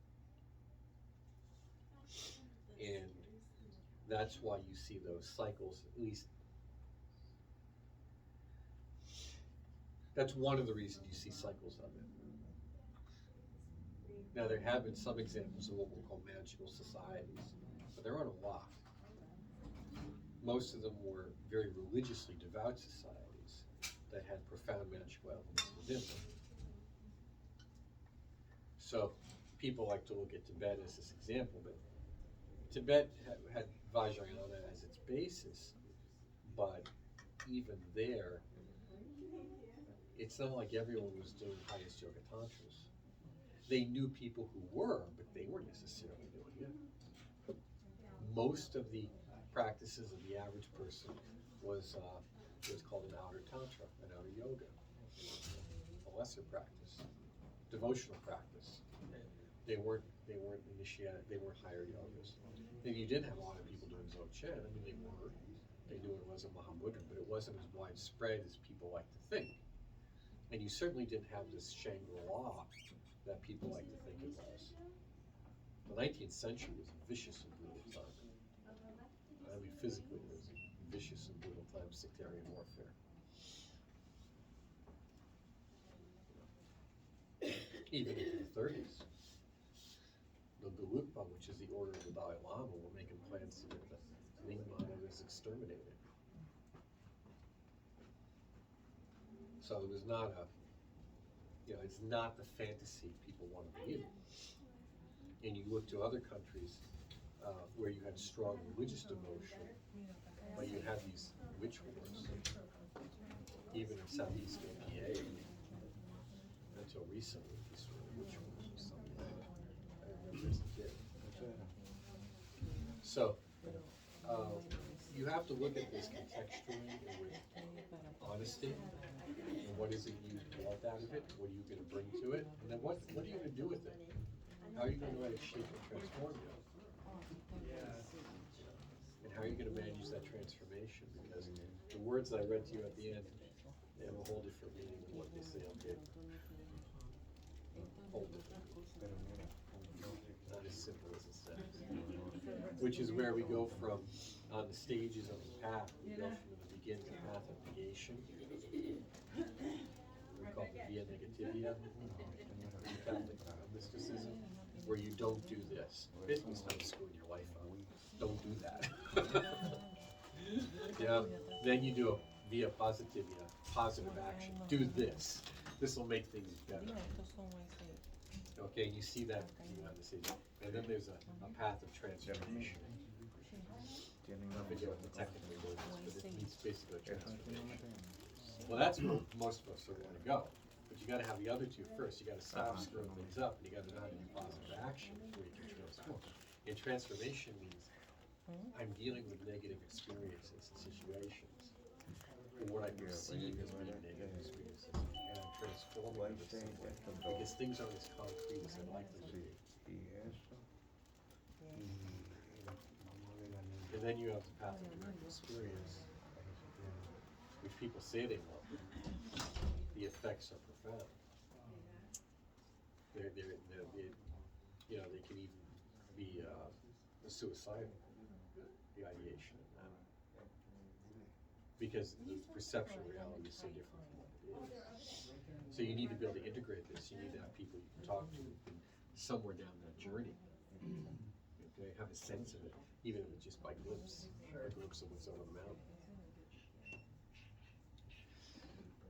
And that's why you see those cycles, at least. That's one of the reasons you see cycles of it. Now, there have been some examples of what we'll call magical societies, but there aren't a lot. Most of them were very religiously devout societies that had profound magical elements within them. So people like to look at Tibet as this example, but Tibet had Vajrayana as its basis, but even there, it's not like everyone was doing highest yoga tantras. They knew people who were, but they weren't necessarily doing it. Most of the practices of the average person was what's called an outer tantra, an outer yoga, a lesser practice, devotional practice. They weren't initiated. They weren't higher yogas. And you did have a lot of people doing Dzogchen. I mean, they were. They knew it was a Mahamudra, but it wasn't as widespread as people like to think. And you certainly didn't have this Shangri-La that people like to think it was. The 19th century was a vicious and brutal time. I mean, physically, it was a vicious and brutal time, sectarian warfare. Even in the 30s, the Gelugpa, which is the order of the Dalai Lama, were making plans to get the Nyingma exterminated. So it was not it's not the fantasy people want to believe in. And you look to other countries where you had strong religious devotion, but you had these witch wars. Even in Southeast APA, until recently, these sort of witch wars or something like that. I remember as a kid. So, you have to look at this contextually and with honesty. And what is it you want out of it? What are you going to bring to it? And then what are you going to do with it? How are you going to let it shape and transform you? And how are you going to manage that transformation? Because the words that I read to you at the end, they have a whole different meaning than what they say on paper. Whole different. Not as simple as it sounds. Which is where we go from, on the stages of the path, we go from the beginning path of negation. We call it via negativia, Catholic mysticism, where you don't do this. Basically, stop screwing your life up. Don't do that. Yeah, then you do a via positivia, positive action. Do this. This will make things better. Okay, you see that behind the scenes. And then there's a path of transformation. I forget what the technical word is, but it means basically transformation. Well, that's where most of us are going to go. But you got to have the other two first. You got to stop screwing things up, and you got to know how to do positive action before you can transform. And transformation means I'm dealing with negative experiences and situations, or what I perceive as being negative experiences, and I'm transforming them in some way, because things aren't as concrete as I'd like them to be. And then you have the path of direct experience, which people say they love. The effects are profound. They're you know, they can even be suicidal, the ideation of that. Because the perception of reality is so different from what it is. So you need to be able to integrate this. You need to have people you can talk to somewhere down that journey. Okay, have a sense of it, even if it's just by glimpse, a glimpse of what's over the mountain.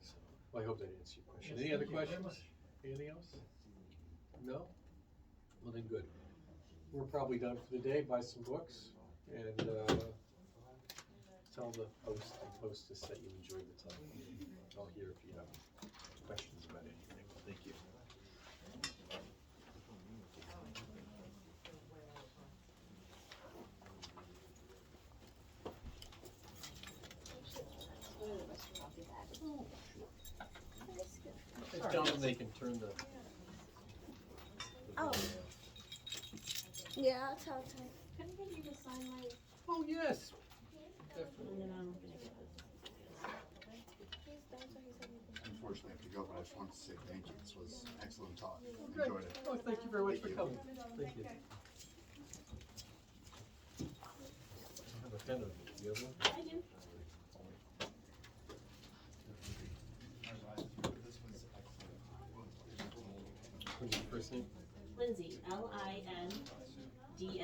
So, well, I hope that answers your question. Any other questions? Anything else? No? Well then, good. We're probably done for the day. Buy some books and tell the host and hostess that you enjoyed the time. I'll hear if you have questions about anything. Thank you. Just tell them they can turn the. Oh. Yeah, I'll tell Ty. Can I get you to sign my? Oh yes. Definitely. Unfortunately, I have to go, but I just wanted to say thank you. This was excellent talk. Great. Enjoyed it. Oh, thank you very much Thank for you. coming. Thank you. I have a pen on me. Do you have one? I do. What's your first name? Lindsay, Lindsy.